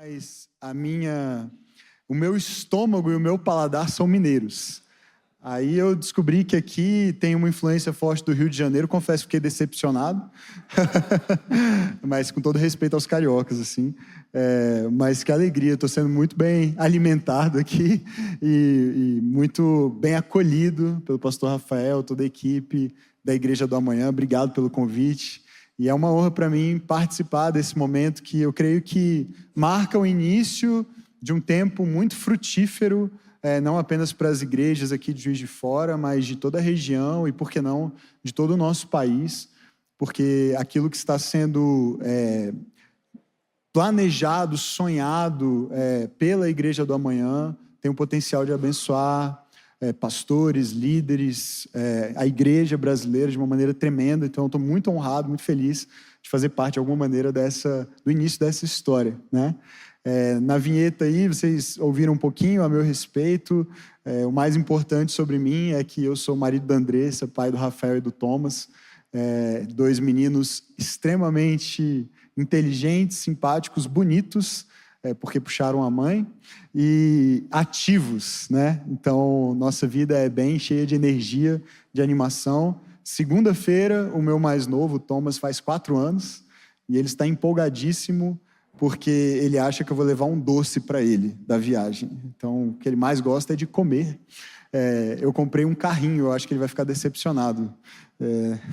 Mas o meu estômago e o meu paladar são mineiros. Aí eu descobri que aqui tem uma influência forte do Rio de Janeiro. Confesso que fiquei decepcionado, mas com todo respeito aos cariocas, assim. Mas que alegria, estou sendo muito bem alimentado aqui e muito bem acolhido pelo pastor Rafael, toda a equipe da Igreja do Amanhã. Obrigado pelo convite. E é uma honra para mim participar desse momento que eu creio que marca o início de um tempo muito frutífero, não apenas para as igrejas aqui de Juiz de Fora, mas de toda a região e, por que não, de todo o nosso país, porque aquilo que está sendo planejado, sonhado pela Igreja do Amanhã tem o potencial de abençoar pastores, líderes, a igreja brasileira de uma maneira tremenda. Então eu estou muito honrado, muito feliz de fazer parte de alguma maneira do início dessa história, né? Na vinheta aí vocês ouviram um pouquinho a meu respeito. O mais importante sobre mim é que eu sou marido da Andressa, pai do Rafael e do Thomas, dois meninos extremamente inteligentes, simpáticos, bonitos, porque puxaram a mãe, e ativos, né? Então, nossa vida é bem cheia de energia, de animação. Segunda-feira, o meu mais novo, o Thomas, faz 4 anos, e ele está empolgadíssimo, porque ele acha que eu vou levar um doce para ele da viagem. Então, o que ele mais gosta é de comer. Eu comprei um carrinho, eu acho que ele vai ficar decepcionado.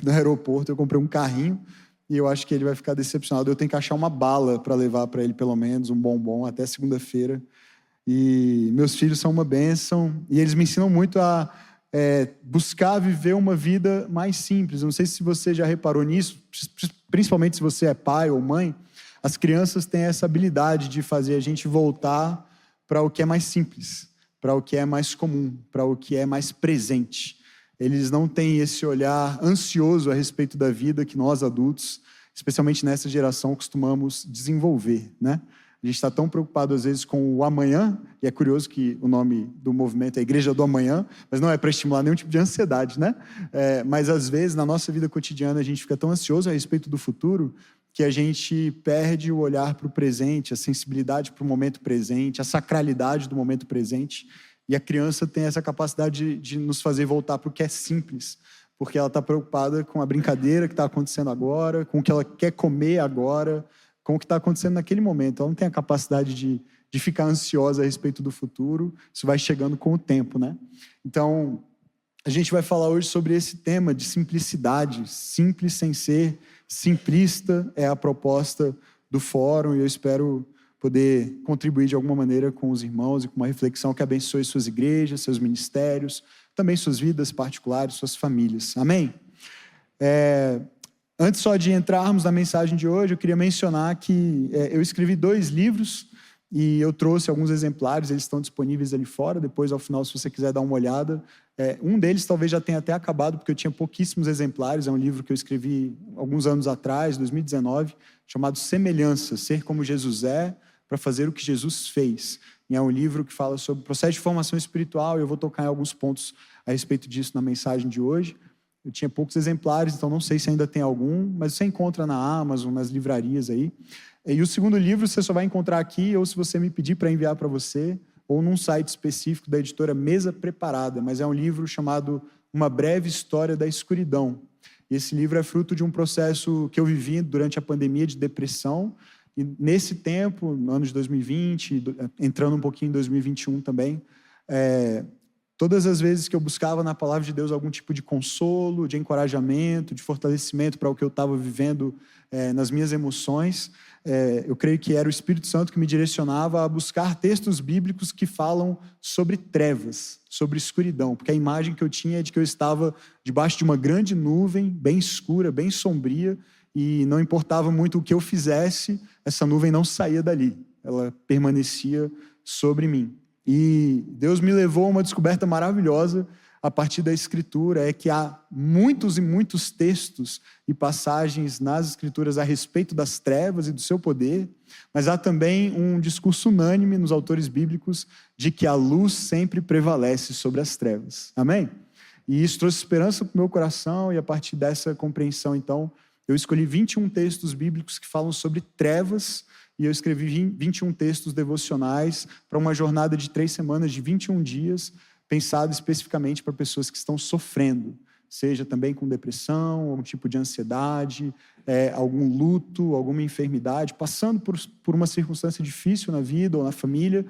No aeroporto, eu comprei um carrinho, e eu acho que ele vai ficar decepcionado. Eu tenho que achar uma bala para levar para ele, pelo menos, um bombom, até segunda-feira. E meus filhos são uma bênção, e eles me ensinam muito a buscar viver uma vida mais simples. Não sei se você já reparou nisso, principalmente se você é pai ou mãe. As crianças têm essa habilidade de fazer a gente voltar para o que é mais simples, para o que é mais comum, para o que é mais presente. Eles não têm esse olhar ansioso a respeito da vida que nós adultos, especialmente nessa geração, costumamos desenvolver, né? A gente está tão preocupado às vezes com o amanhã, e é curioso que o nome do movimento é Igreja do Amanhã, mas não é para estimular nenhum tipo de ansiedade, né? Mas às vezes na nossa vida cotidiana a gente fica tão ansioso a respeito do futuro que a gente perde o olhar para o presente, a sensibilidade para o momento presente, a sacralidade do momento presente. E a criança tem essa capacidade de nos fazer voltar para o que é simples, porque ela está preocupada com a brincadeira que está acontecendo agora, com o que ela quer comer agora, com o que está acontecendo naquele momento. Ela não tem a capacidade de ficar ansiosa a respeito do futuro. Isso vai chegando com o tempo, né? Então, a gente vai falar hoje sobre esse tema de simplicidade. Simples sem ser simplista é a proposta do fórum, e eu espero poder contribuir de alguma maneira com os irmãos e com uma reflexão que abençoe suas igrejas, seus ministérios, também suas vidas particulares, suas famílias. Amém? Antes só de entrarmos na mensagem de hoje, eu queria mencionar que eu escrevi 2 livros e eu trouxe alguns exemplares, eles estão disponíveis ali fora. Depois, ao final, se você quiser dar uma olhada, um deles talvez já tenha até acabado, porque eu tinha pouquíssimos exemplares. É um livro que eu escrevi alguns anos atrás, 2019, chamado Semelhança, Ser Como Jesus É, para fazer o que Jesus fez. E é um livro que fala sobre o processo de formação espiritual, e eu vou tocar em alguns pontos a respeito disso na mensagem de hoje. Eu tinha poucos exemplares, então não sei se ainda tem algum, mas você encontra na Amazon, nas livrarias aí. E o segundo livro você só vai encontrar aqui, ou se você me pedir para enviar para você, ou num site específico da editora Mesa Preparada, mas é um livro chamado Uma Breve História da Escuridão. E esse livro é fruto de um processo que eu vivi durante a pandemia de depressão, e nesse tempo, no ano de 2020, entrando um pouquinho em 2021 também, todas as vezes que eu buscava na palavra de Deus algum tipo de consolo, de encorajamento, de fortalecimento para o que eu estava vivendo nas minhas emoções, eu creio que era o Espírito Santo que me direcionava a buscar textos bíblicos que falam sobre trevas, sobre escuridão, porque a imagem que eu tinha é de que eu estava debaixo de uma grande nuvem, bem escura, bem sombria, e não importava muito o que eu fizesse, essa nuvem não saía dali, ela permanecia sobre mim. E Deus me levou a uma descoberta maravilhosa a partir da Escritura, é que há muitos e muitos textos e passagens nas Escrituras a respeito das trevas e do seu poder, mas há também um discurso unânime nos autores bíblicos de que a luz sempre prevalece sobre as trevas. Amém? E isso trouxe esperança para o meu coração, e a partir dessa compreensão, então, eu escolhi 21 textos bíblicos que falam sobre trevas e eu escrevi 21 textos devocionais para uma jornada de 3 semanas, de 21 dias, pensado especificamente para pessoas que estão sofrendo, seja também com depressão, algum tipo de ansiedade, algum luto, alguma enfermidade, passando por uma circunstância difícil na vida ou na família,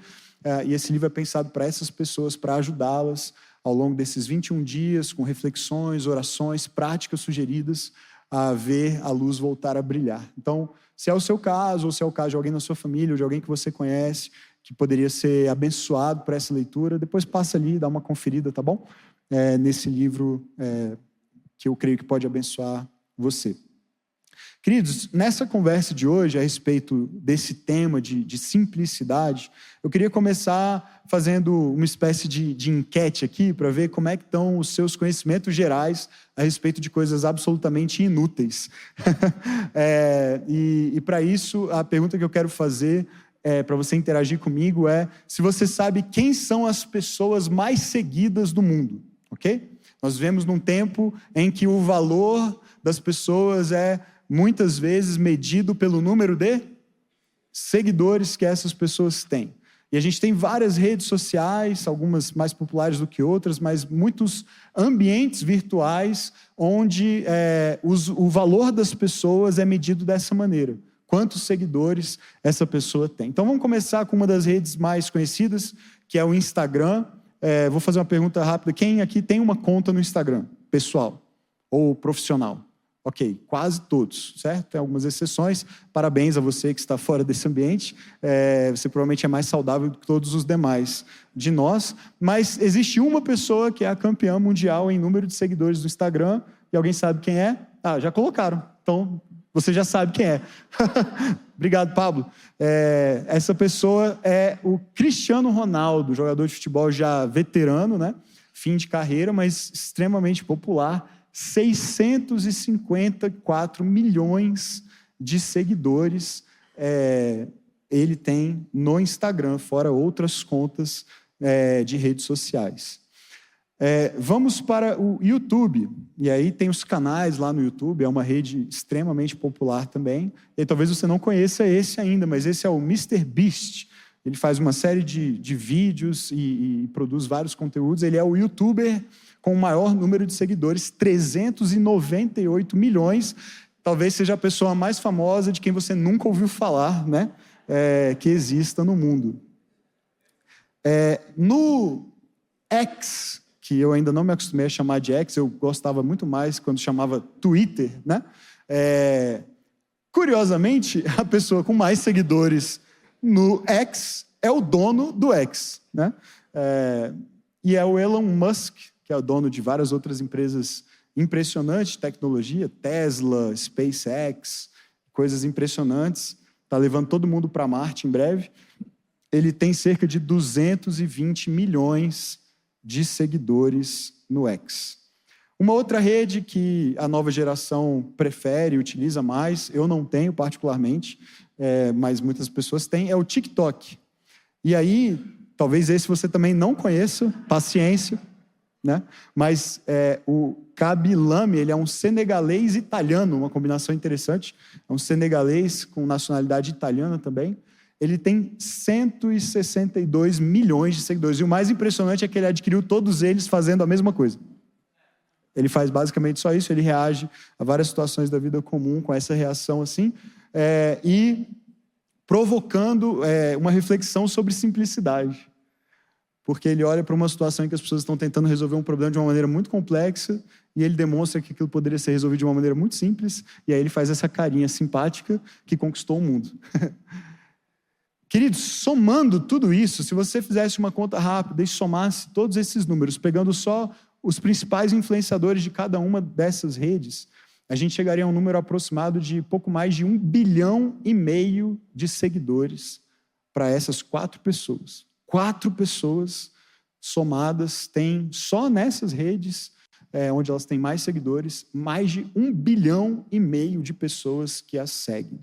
e esse livro é pensado para essas pessoas, para ajudá-las ao longo desses 21 dias, com reflexões, orações, práticas sugeridas, a ver a luz voltar a brilhar. Então, se é o seu caso, ou se é o caso de alguém na sua família, ou de alguém que você conhece, que poderia ser abençoado por essa leitura, depois passa ali, dá uma conferida, tá bom? Nesse livro que eu creio que pode abençoar você. Queridos, nessa conversa de hoje, a respeito desse tema de simplicidade, eu queria começar fazendo uma espécie de enquete aqui, para ver como é que estão os seus conhecimentos gerais a respeito de coisas absolutamente inúteis. E para isso, a pergunta que eu quero fazer, para você interagir comigo, é se você sabe quem são as pessoas mais seguidas do mundo, ok? Nós vivemos num tempo em que o valor das pessoas é muitas vezes medido pelo número de seguidores que essas pessoas têm. E a gente tem várias redes sociais, algumas mais populares do que outras, mas muitos ambientes virtuais onde o valor das pessoas é medido dessa maneira. Quantos seguidores essa pessoa tem. Então vamos começar com uma das redes mais conhecidas, que é o Instagram. Vou fazer uma pergunta rápida. Quem aqui tem uma conta no Instagram, pessoal ou profissional? Ok, quase todos, certo? Tem algumas exceções. Parabéns a você que está fora desse ambiente. Você provavelmente é mais saudável do que todos os demais de nós. Mas existe uma pessoa que é a campeã mundial em número de seguidores do Instagram. E alguém sabe quem é? Já colocaram. Então, você já sabe quem é. Obrigado, Pablo. Essa pessoa é o Cristiano Ronaldo, jogador de futebol já veterano, né? Fim de carreira, mas extremamente popular. 654 milhões de seguidores ele tem no Instagram, fora outras contas de redes sociais. Vamos para o YouTube, e aí tem os canais lá no YouTube, é uma rede extremamente popular também, e talvez você não conheça esse ainda, mas esse é o MrBeast. Ele faz uma série de vídeos e produz vários conteúdos. Ele é o youtuber com o maior número de seguidores, 398 milhões. Talvez seja a pessoa mais famosa de quem você nunca ouviu falar, né? Que exista no mundo. No X, que eu ainda não me acostumei a chamar de X, eu gostava muito mais quando chamava Twitter, né? Curiosamente, a pessoa com mais seguidores no X é o dono do X, né? E é o Elon Musk, que é o dono de várias outras empresas impressionantes de tecnologia, Tesla, SpaceX, coisas impressionantes. Está levando todo mundo para Marte em breve. Ele tem cerca de 220 milhões de seguidores no X. Uma outra rede que a nova geração prefere e utiliza mais, eu não tenho particularmente, mas muitas pessoas têm, é o TikTok. E aí, talvez esse você também não conheça, paciência, né? Mas o Kabilame, ele é um senegalês italiano, uma combinação interessante, é um senegalês com nacionalidade italiana também. Ele tem 162 milhões de seguidores, e o mais impressionante é que ele adquiriu todos eles fazendo a mesma coisa. Ele faz basicamente só isso, ele reage a várias situações da vida comum com essa reação assim, e provocando uma reflexão sobre simplicidade. Porque ele olha para uma situação em que as pessoas estão tentando resolver um problema de uma maneira muito complexa e ele demonstra que aquilo poderia ser resolvido de uma maneira muito simples, e aí ele faz essa carinha simpática que conquistou o mundo. Queridos, somando tudo isso, se você fizesse uma conta rápida e somasse todos esses números, pegando só os principais influenciadores de cada uma dessas redes, a gente chegaria a um número aproximado de pouco mais de 1,5 bilhão de seguidores para essas 4 pessoas. 4 pessoas somadas têm, só nessas redes, onde elas têm mais seguidores, mais de 1,5 bilhão de pessoas que as seguem.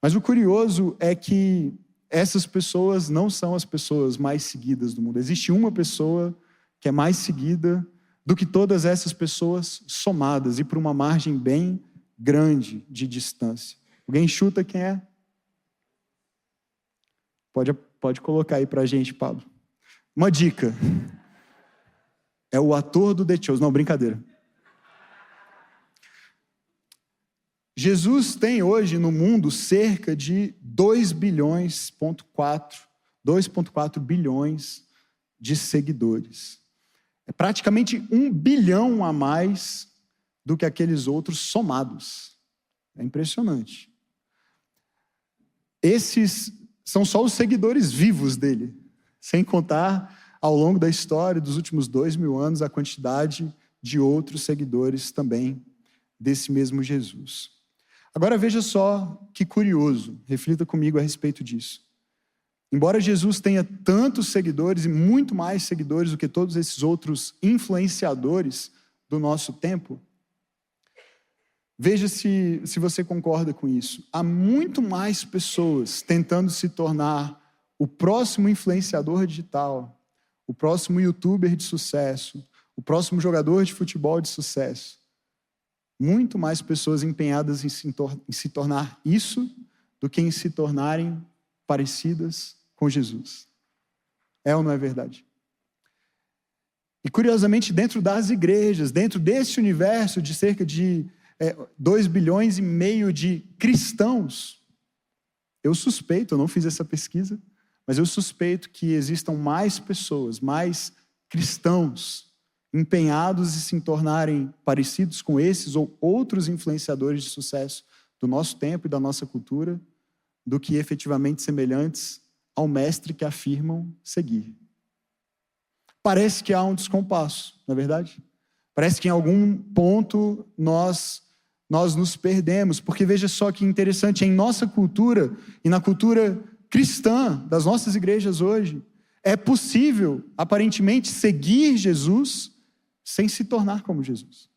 Mas o curioso é que essas pessoas não são as pessoas mais seguidas do mundo. Existe uma pessoa que é mais seguida do que todas essas pessoas somadas e por uma margem bem grande de distância. Alguém chuta quem é? Pode colocar aí pra gente, Pablo. Uma dica. É o ator do The Chosen. Não, brincadeira. Jesus tem hoje no mundo cerca de 2,4 bilhões de seguidores. É praticamente 1 bilhão a mais do que aqueles outros somados. É impressionante. Esses são só os seguidores vivos dele, sem contar, ao longo da história dos últimos 2.000 anos, a quantidade de outros seguidores também desse mesmo Jesus. Agora veja só que curioso, reflita comigo a respeito disso. Embora Jesus tenha tantos seguidores e muito mais seguidores do que todos esses outros influenciadores do nosso tempo, veja se você concorda com isso. Há muito mais pessoas tentando se tornar o próximo influenciador digital, o próximo youtuber de sucesso, o próximo jogador de futebol de sucesso. Muito mais pessoas empenhadas em se tornar isso do que em se tornarem parecidas com Jesus. É ou não é verdade? E curiosamente, dentro das igrejas, dentro desse universo de cerca de 2,5 bilhões de cristãos, eu suspeito, eu não fiz essa pesquisa, mas eu suspeito que existam mais pessoas, mais cristãos, empenhados em se tornarem parecidos com esses ou outros influenciadores de sucesso do nosso tempo e da nossa cultura, do que efetivamente semelhantes ao mestre que afirmam seguir. Parece que há um descompasso, não é verdade? Parece que em algum ponto nós nos perdemos, porque veja só que interessante, em nossa cultura e na cultura cristã das nossas igrejas hoje, é possível, aparentemente, seguir Jesus sem se tornar como Jesus.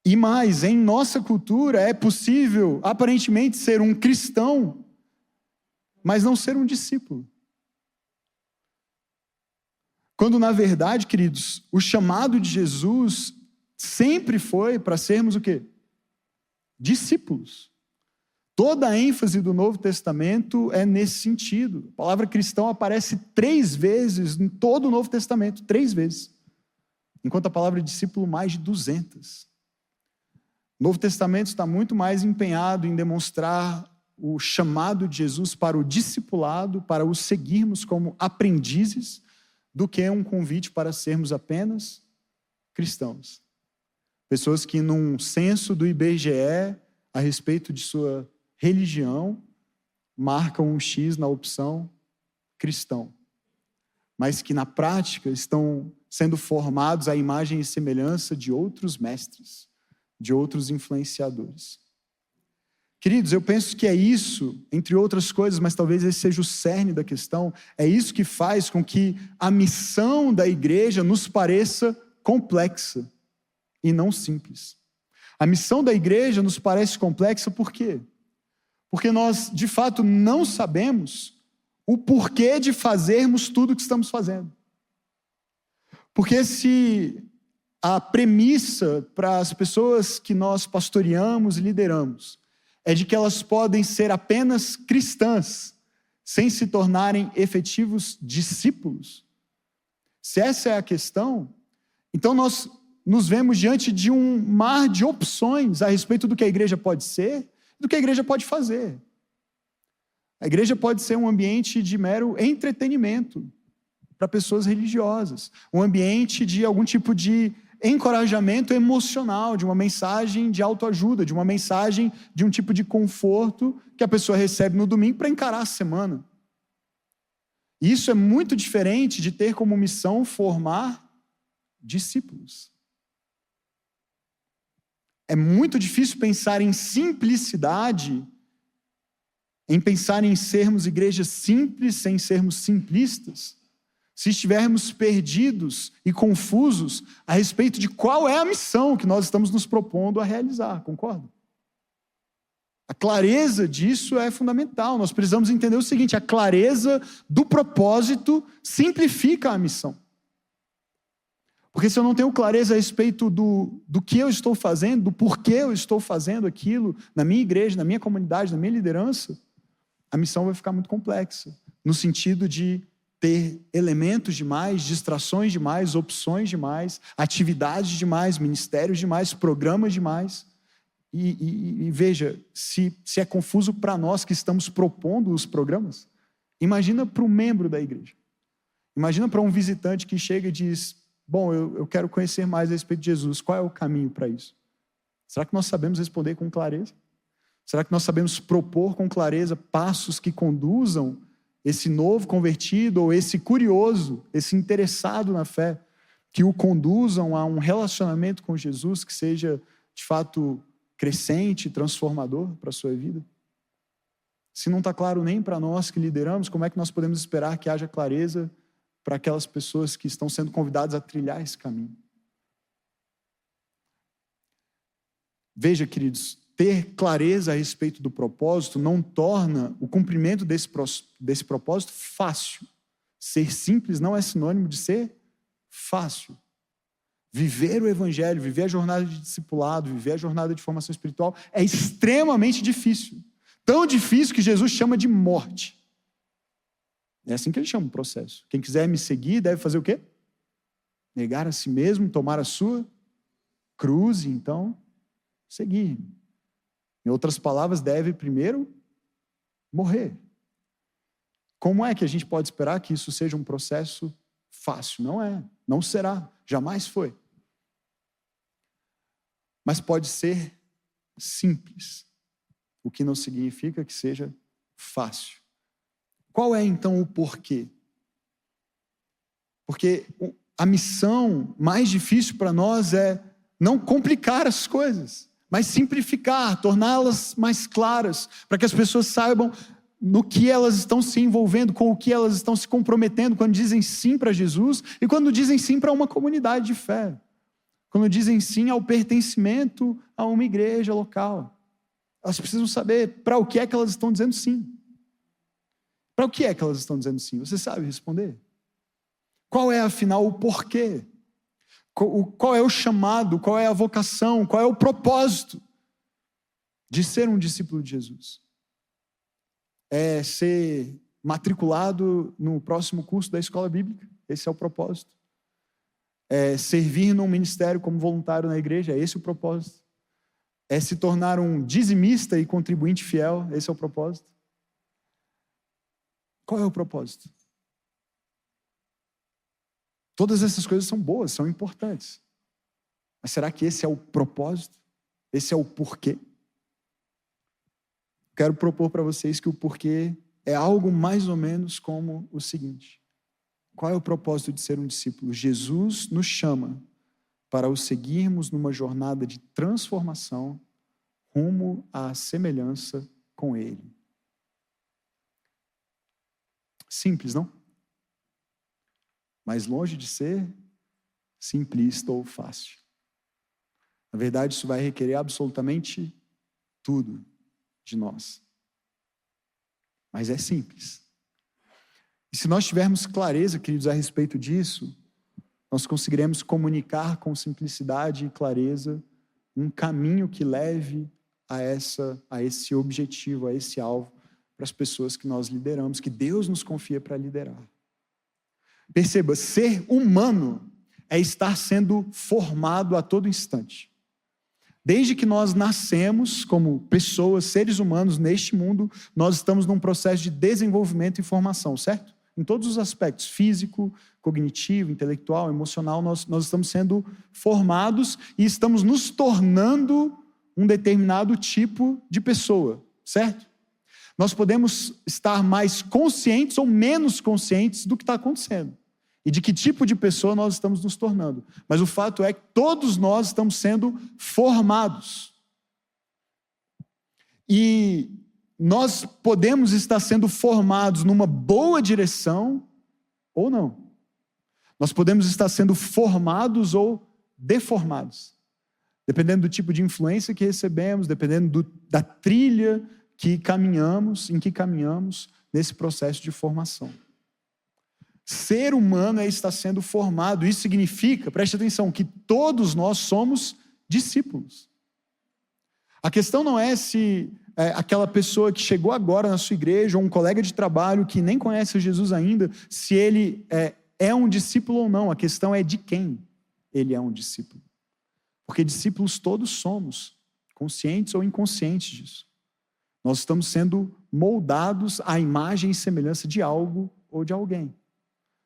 E mais, em nossa cultura é possível, aparentemente, ser um cristão, mas não ser um discípulo. Quando, na verdade, queridos, o chamado de Jesus sempre foi para sermos o quê? Discípulos. Toda a ênfase do Novo Testamento é nesse sentido. A palavra cristão aparece 3 vezes em todo o Novo Testamento, 3 vezes. Enquanto a palavra discípulo, mais de 200. O Novo Testamento está muito mais empenhado em demonstrar o chamado de Jesus para o discipulado, para o seguirmos como aprendizes, do que um convite para sermos apenas cristãos. Pessoas que, num censo do IBGE, a respeito de sua religião, marcam um X na opção cristão, mas que na prática estão sendo formados à imagem e semelhança de outros mestres, de outros influenciadores. Queridos, eu penso que é isso, entre outras coisas, mas talvez esse seja o cerne da questão, é isso que faz com que a missão da igreja nos pareça complexa e não simples. A missão da igreja nos parece complexa por quê? Porque nós, de fato, não sabemos o porquê de fazermos tudo o que estamos fazendo. Porque se a premissa para as pessoas que nós pastoreamos e lideramos é de que elas podem ser apenas cristãs, sem se tornarem efetivos discípulos, se essa é a questão, então nós nos vemos diante de um mar de opções a respeito do que a igreja pode ser, do que a igreja pode fazer. A igreja pode ser um ambiente de mero entretenimento para pessoas religiosas, um ambiente de algum tipo de encorajamento emocional, de uma mensagem de autoajuda, de uma mensagem de um tipo de conforto que a pessoa recebe no domingo para encarar a semana. Isso é muito diferente de ter como missão formar discípulos. É muito difícil pensar em simplicidade, em pensar em sermos igrejas simples sem sermos simplistas, se estivermos perdidos e confusos a respeito de qual é a missão que nós estamos nos propondo a realizar, concorda? A clareza disso é fundamental. Nós precisamos entender o seguinte: a clareza do propósito simplifica a missão. Porque se eu não tenho clareza a respeito do que eu estou fazendo, do porquê eu estou fazendo aquilo na minha igreja, na minha comunidade, na minha liderança, a missão vai ficar muito complexa, no sentido de ter elementos demais, distrações demais, opções demais, atividades demais, ministérios demais, programas demais. E veja, se é confuso para nós que estamos propondo os programas, imagina para um membro da igreja. Imagina para um visitante que chega e diz: bom, eu quero conhecer mais a respeito de Jesus. Qual é o caminho para isso? Será que nós sabemos responder com clareza? Será que nós sabemos propor com clareza passos que conduzam esse novo convertido ou esse curioso, esse interessado na fé, que o conduzam a um relacionamento com Jesus que seja, de fato, crescente, transformador para a sua vida? Se não está claro nem para nós que lideramos, como é que nós podemos esperar que haja clareza para aquelas pessoas que estão sendo convidadas a trilhar esse caminho? Veja, queridos, ter clareza a respeito do propósito não torna o cumprimento desse propósito fácil. Ser simples não é sinônimo de ser fácil. Viver o evangelho, viver a jornada de discipulado, viver a jornada de formação espiritual é extremamente difícil. Tão difícil que Jesus chama de morte. É assim que ele chama o processo. Quem quiser me seguir deve fazer o quê? Negar a si mesmo, tomar a sua cruz e então seguir. Em outras palavras, deve primeiro morrer. Como é que a gente pode esperar que isso seja um processo fácil? Não é, não será, jamais foi. Mas pode ser simples, o que não significa que seja fácil. Qual é então o porquê? Porque a missão mais difícil para nós é não complicar as coisas, mas simplificar, torná-las mais claras, para que as pessoas saibam no que elas estão se envolvendo, com o que elas estão se comprometendo quando dizem sim para Jesus e quando dizem sim para uma comunidade de fé, quando dizem sim ao pertencimento a uma igreja local. Elas precisam saber para o que é que elas estão dizendo sim. Para o que é que elas estão dizendo sim? Você sabe responder? Qual é, afinal, o porquê? Qual é o chamado? Qual é a vocação? Qual é o propósito de ser um discípulo de Jesus? É ser matriculado no próximo curso da escola bíblica? Esse é o propósito. É servir num ministério como voluntário na igreja? É esse o propósito. É se tornar um dizimista e contribuinte fiel? Esse é o propósito. Qual é o propósito? Todas essas coisas são boas, são importantes. Mas será que esse é o propósito? Esse é o porquê? Quero propor para vocês que o porquê é algo mais ou menos como o seguinte: qual é o propósito de ser um discípulo? Jesus nos chama para o seguirmos numa jornada de transformação rumo à semelhança com Ele. Simples, não? Mas longe de ser simplista ou fácil. Na verdade, isso vai requerer absolutamente tudo de nós. Mas é simples. E se nós tivermos clareza, queridos, a respeito disso, nós conseguiremos comunicar com simplicidade e clareza um caminho que leve a esse objetivo, a esse alvo, para as pessoas que nós lideramos, que Deus nos confia para liderar. Perceba, ser humano é estar sendo formado a todo instante. Desde que nós nascemos como pessoas, seres humanos neste mundo, nós estamos num processo de desenvolvimento e formação, certo? Em todos os aspectos, físico, cognitivo, intelectual, emocional, nós estamos sendo formados e estamos nos tornando um determinado tipo de pessoa, certo? Nós podemos estar mais conscientes ou menos conscientes do que está acontecendo e de que tipo de pessoa nós estamos nos tornando. Mas o fato é que todos nós estamos sendo formados. E nós podemos estar sendo formados numa boa direção ou não. Nós podemos estar sendo formados ou deformados, dependendo do tipo de influência que recebemos, dependendo da trilha em que caminhamos nesse processo de formação. Ser humano é estar sendo formado. Isso significa, preste atenção, que todos nós somos discípulos. A questão não é se aquela pessoa que chegou agora na sua igreja, ou um colega de trabalho que nem conhece Jesus ainda, se ele é um discípulo ou não. A questão é de quem ele é um discípulo. Porque discípulos todos somos, conscientes ou inconscientes disso. Nós estamos sendo moldados à imagem e semelhança de algo ou de alguém.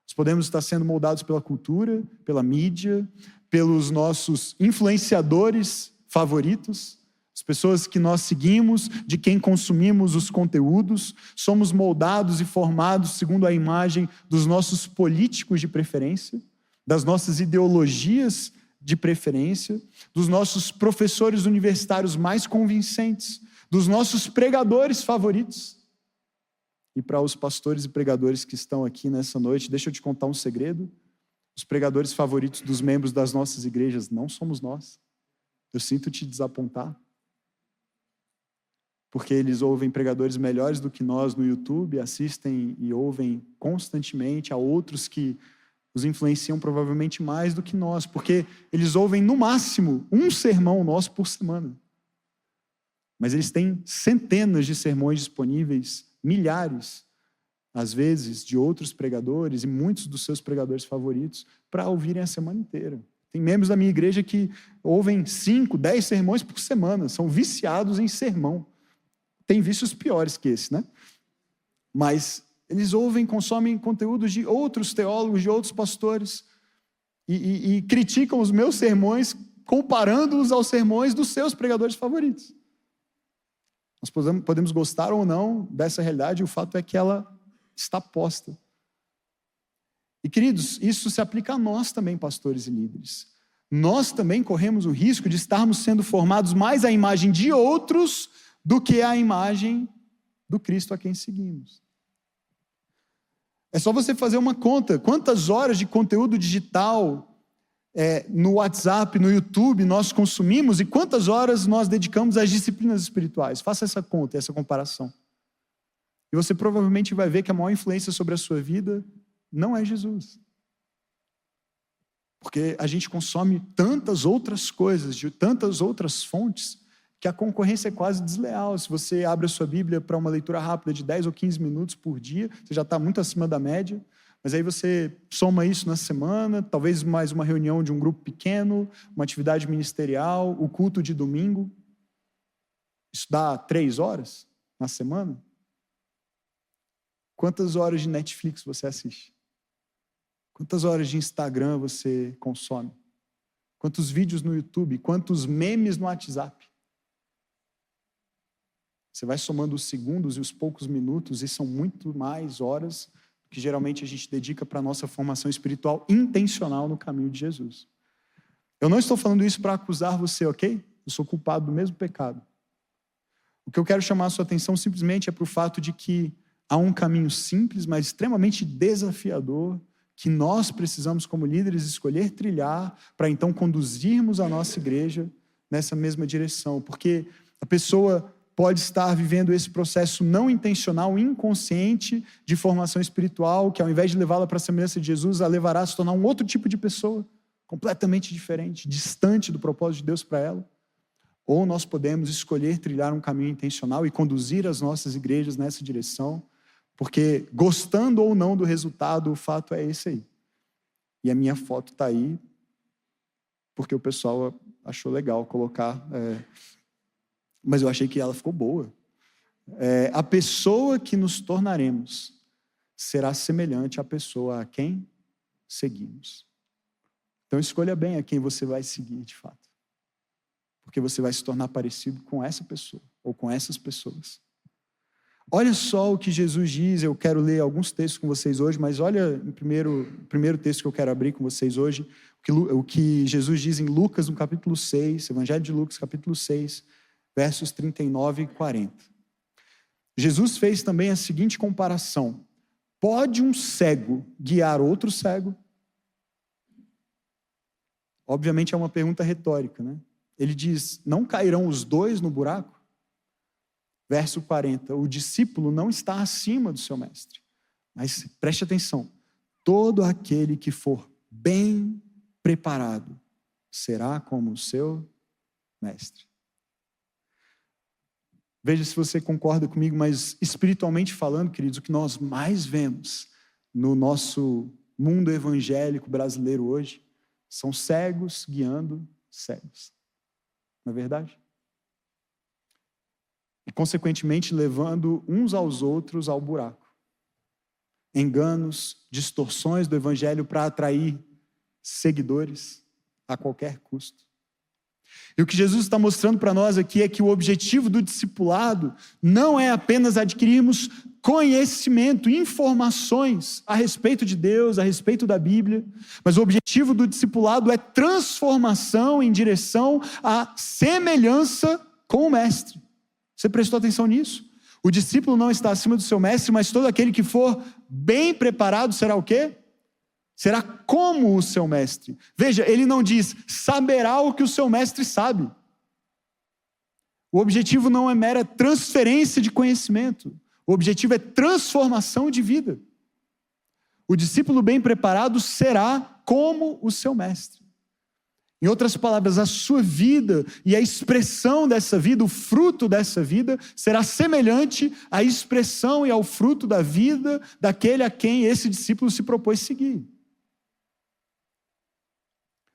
Nós podemos estar sendo moldados pela cultura, pela mídia, pelos nossos influenciadores favoritos, as pessoas que nós seguimos, de quem consumimos os conteúdos. Somos moldados e formados segundo a imagem dos nossos políticos de preferência, das nossas ideologias de preferência, dos nossos professores universitários mais convincentes, dos nossos pregadores favoritos. E para os pastores e pregadores que estão aqui nessa noite, deixa eu te contar um segredo. Os pregadores favoritos dos membros das nossas igrejas não somos nós. Eu sinto te desapontar. Porque eles ouvem pregadores melhores do que nós no YouTube, assistem e ouvem constantemente a outros que os influenciam provavelmente mais do que nós, porque eles ouvem no máximo um sermão nosso por semana. Mas eles têm centenas de sermões disponíveis, milhares, às vezes, de outros pregadores e muitos dos seus pregadores favoritos para ouvirem a semana inteira. Tem membros da minha igreja que ouvem 5, 10 sermões por semana, são viciados em sermão. Tem vícios piores que esse, né? Mas eles ouvem, consomem conteúdos de outros teólogos, de outros pastores e criticam os meus sermões comparando-os aos sermões dos seus pregadores favoritos. Nós podemos gostar ou não dessa realidade, o fato é que ela está posta. E, queridos, isso se aplica a nós também, pastores e líderes. Nós também corremos o risco de estarmos sendo formados mais à imagem de outros do que à imagem do Cristo a quem seguimos. É só você fazer uma conta. Quantas horas de conteúdo digital no WhatsApp, no YouTube nós consumimos e quantas horas nós dedicamos às disciplinas espirituais? Faça essa conta, essa comparação. E você provavelmente vai ver que a maior influência sobre a sua vida não é Jesus. Porque a gente consome tantas outras coisas, de tantas outras fontes, que a concorrência é quase desleal. Se você abre a sua Bíblia para uma leitura rápida de 10 ou 15 minutos por dia, você já está muito acima da média, mas aí você soma isso na semana, talvez mais uma reunião de um grupo pequeno, uma atividade ministerial, o culto de domingo. Isso dá 3 horas na semana? Quantas horas de Netflix você assiste? Quantas horas de Instagram você consome? Quantos vídeos no YouTube? Quantos memes no WhatsApp? Você vai somando os segundos e os poucos minutos e são muito mais horas que geralmente a gente dedica para a nossa formação espiritual intencional no caminho de Jesus. Eu não estou falando isso para acusar você, ok? Eu sou culpado do mesmo pecado. O que eu quero chamar a sua atenção simplesmente é para o fato de que há um caminho simples, mas extremamente desafiador, que nós precisamos, como líderes, escolher trilhar para então conduzirmos a nossa igreja nessa mesma direção. Porque a pessoa pode estar vivendo esse processo não intencional, inconsciente de formação espiritual, que ao invés de levá-la para a semelhança de Jesus, a levará a se tornar um outro tipo de pessoa, completamente diferente, distante do propósito de Deus para ela. Ou nós podemos escolher trilhar um caminho intencional e conduzir as nossas igrejas nessa direção, porque gostando ou não do resultado, o fato é esse aí. E a minha foto está aí, porque o pessoal achou legal colocar... Mas eu achei que ela ficou boa. A pessoa que nos tornaremos será semelhante à pessoa a quem seguimos. Então escolha bem a quem você vai seguir de fato. Porque você vai se tornar parecido com essa pessoa, ou com essas pessoas. Olha só o que Jesus diz, eu quero ler alguns textos com vocês hoje, mas olha o primeiro texto que eu quero abrir com vocês hoje, o que Jesus diz em Lucas, no capítulo 6, Evangelho de Lucas, capítulo 6, versos 39 e 40. Jesus fez também a seguinte comparação: pode um cego guiar outro cego? Obviamente é uma pergunta retórica, né? Ele diz, não cairão os dois no buraco? Verso 40, o discípulo não está acima do seu mestre. Mas preste atenção, todo aquele que for bem preparado será como o seu mestre. Veja se você concorda comigo, mas espiritualmente falando, queridos, o que nós mais vemos no nosso mundo evangélico brasileiro hoje são cegos guiando cegos. Não é verdade? E, consequentemente, levando uns aos outros ao buraco. Enganos, distorções do evangelho para atrair seguidores a qualquer custo. E o que Jesus está mostrando para nós aqui é que o objetivo do discipulado não é apenas adquirirmos conhecimento, informações a respeito de Deus, a respeito da Bíblia, mas o objetivo do discipulado é transformação em direção à semelhança com o mestre. Você prestou atenção nisso? O discípulo não está acima do seu mestre, mas todo aquele que for bem preparado será o quê? Será como o seu mestre. Veja, ele não diz, saberá o que o seu mestre sabe. O objetivo não é mera transferência de conhecimento. O objetivo é transformação de vida. O discípulo bem preparado será como o seu mestre. Em outras palavras, a sua vida e a expressão dessa vida, o fruto dessa vida, será semelhante à expressão e ao fruto da vida daquele a quem esse discípulo se propôs seguir.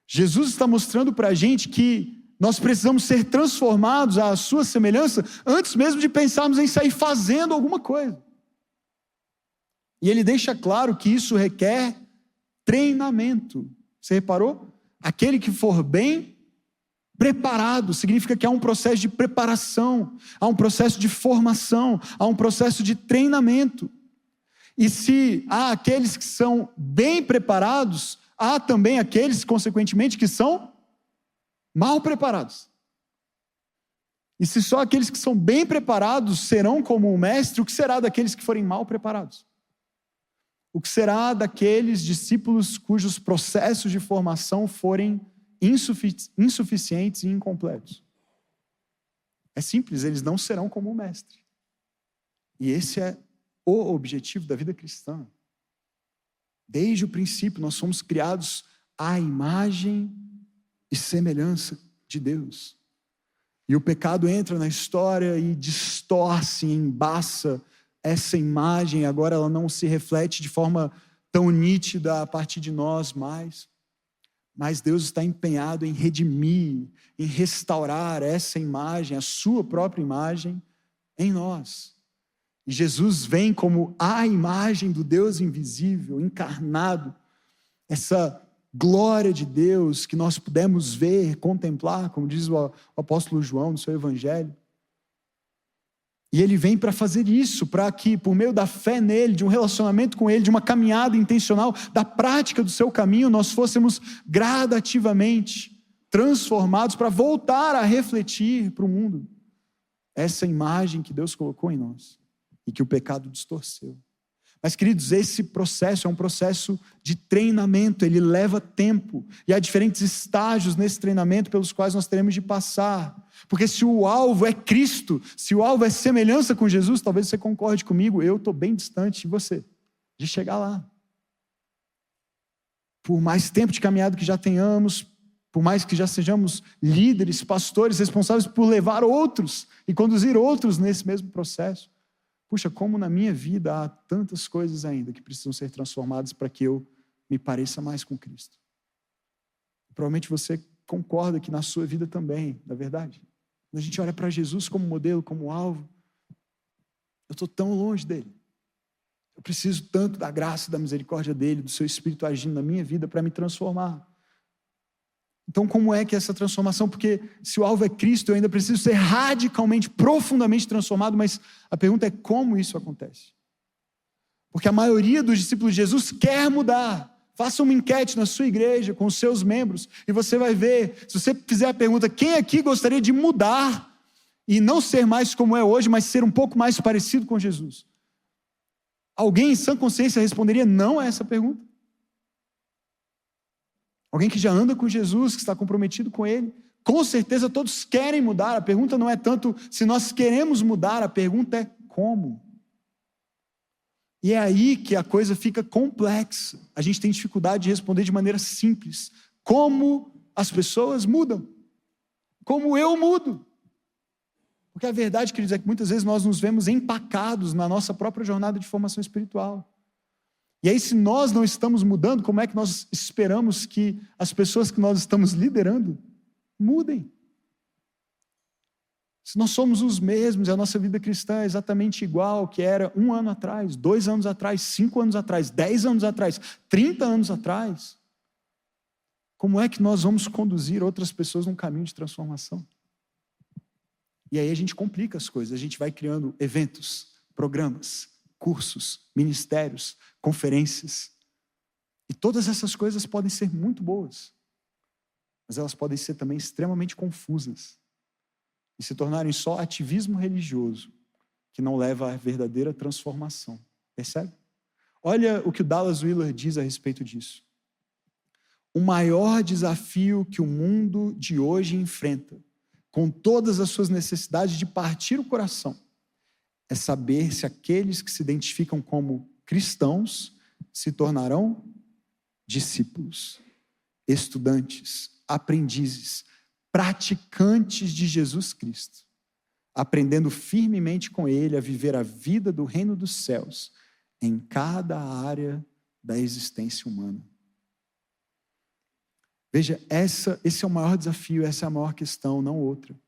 Jesus está mostrando para a gente que nós precisamos ser transformados à sua semelhança antes mesmo de pensarmos em sair fazendo alguma coisa. E ele deixa claro que isso requer treinamento. Você reparou? Aquele que for bem preparado significa que há um processo de preparação, há um processo de formação, há um processo de treinamento. E se há aqueles que são bem preparados, há também aqueles, consequentemente, que são mal preparados. E se só aqueles que são bem preparados serão como o mestre, o que será daqueles que forem mal preparados? O que será daqueles discípulos cujos processos de formação forem insuficientes e incompletos? É simples, eles não serão como o mestre. E esse é o objetivo da vida cristã. Desde o princípio, nós fomos criados à imagem e semelhança de Deus. E o pecado entra na história e distorce, embaça essa imagem. Agora ela não se reflete de forma tão nítida a partir de nós mais. Mas Deus está empenhado em redimir, em restaurar essa imagem, a sua própria imagem, em nós. E Jesus vem como a imagem do Deus invisível, encarnado, essa glória de Deus que nós pudemos ver, contemplar, como diz o apóstolo João no seu evangelho. E ele vem para fazer isso, para que por meio da fé nele, de um relacionamento com ele, de uma caminhada intencional, da prática do seu caminho, nós fôssemos gradativamente transformados para voltar a refletir para o mundo essa imagem que Deus colocou em nós e que o pecado distorceu. Mas, queridos, esse processo é um processo de treinamento, ele leva tempo, e há diferentes estágios nesse treinamento pelos quais nós teremos de passar, porque se o alvo é Cristo, se o alvo é semelhança com Jesus, talvez você concorde comigo, eu estou bem distante de você, de chegar lá. Por mais tempo de caminhada que já tenhamos, por mais que já sejamos líderes, pastores, responsáveis por levar outros e conduzir outros nesse mesmo processo, puxa, como na minha vida há tantas coisas ainda que precisam ser transformadas para que eu me pareça mais com Cristo. Provavelmente você concorda que na sua vida também, na verdade. Quando a gente olha para Jesus como modelo, como alvo, eu estou tão longe dele. Eu preciso tanto da graça e da misericórdia dele, do seu Espírito agindo na minha vida para me transformar. Então, como é que é essa transformação? Porque se o alvo é Cristo, eu ainda preciso ser radicalmente, profundamente transformado, mas a pergunta é como isso acontece? Porque a maioria dos discípulos de Jesus quer mudar. Faça uma enquete na sua igreja, com os seus membros, e você vai ver, se você fizer a pergunta, quem aqui gostaria de mudar, e não ser mais como é hoje, mas ser um pouco mais parecido com Jesus? Alguém em sã consciência responderia não a essa pergunta? Alguém que já anda com Jesus, que está comprometido com Ele, com certeza todos querem mudar. A pergunta não é tanto se nós queremos mudar, a pergunta é como. E é aí que a coisa fica complexa. A gente tem dificuldade de responder de maneira simples. Como as pessoas mudam? Como eu mudo? Porque a verdade, queridos, é que muitas vezes nós nos vemos empacados na nossa própria jornada de formação espiritual. E aí, se nós não estamos mudando, como é que nós esperamos que as pessoas que nós estamos liderando mudem? Se nós somos os mesmos, e a nossa vida cristã é exatamente igual que era 1 ano atrás, 2 anos atrás, 5 anos atrás, 10 anos atrás, 30 anos atrás, como é que nós vamos conduzir outras pessoas num caminho de transformação? E aí a gente complica as coisas, a gente vai criando eventos, programas, cursos, ministérios, conferências. E todas essas coisas podem ser muito boas, mas elas podem ser também extremamente confusas e se tornarem só ativismo religioso, que não leva à verdadeira transformação. Percebe? Olha o que o Dallas Willard diz a respeito disso. O maior desafio que o mundo de hoje enfrenta, com todas as suas necessidades de partir o coração, é saber se aqueles que se identificam como cristãos se tornarão discípulos, estudantes, aprendizes, praticantes de Jesus Cristo, aprendendo firmemente com Ele a viver a vida do reino dos céus em cada área da existência humana. Veja, esse é o maior desafio, essa é a maior questão, não outra.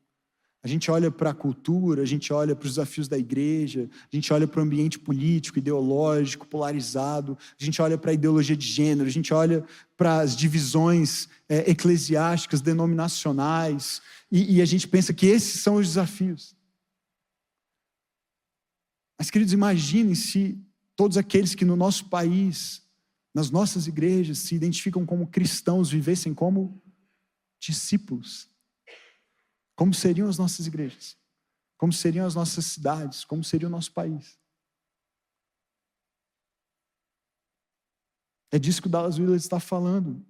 A gente olha para a cultura, a gente olha para os desafios da igreja, a gente olha para o ambiente político, ideológico, polarizado, a gente olha para a ideologia de gênero, a gente olha para as divisões eclesiásticas, denominacionais, e a gente pensa que esses são os desafios. Mas, queridos, imaginem se todos aqueles que no nosso país, nas nossas igrejas, se identificam como cristãos, vivessem como discípulos. Como seriam as nossas igrejas? Como seriam as nossas cidades? Como seria o nosso país? É disso que o Dallas Willard está falando.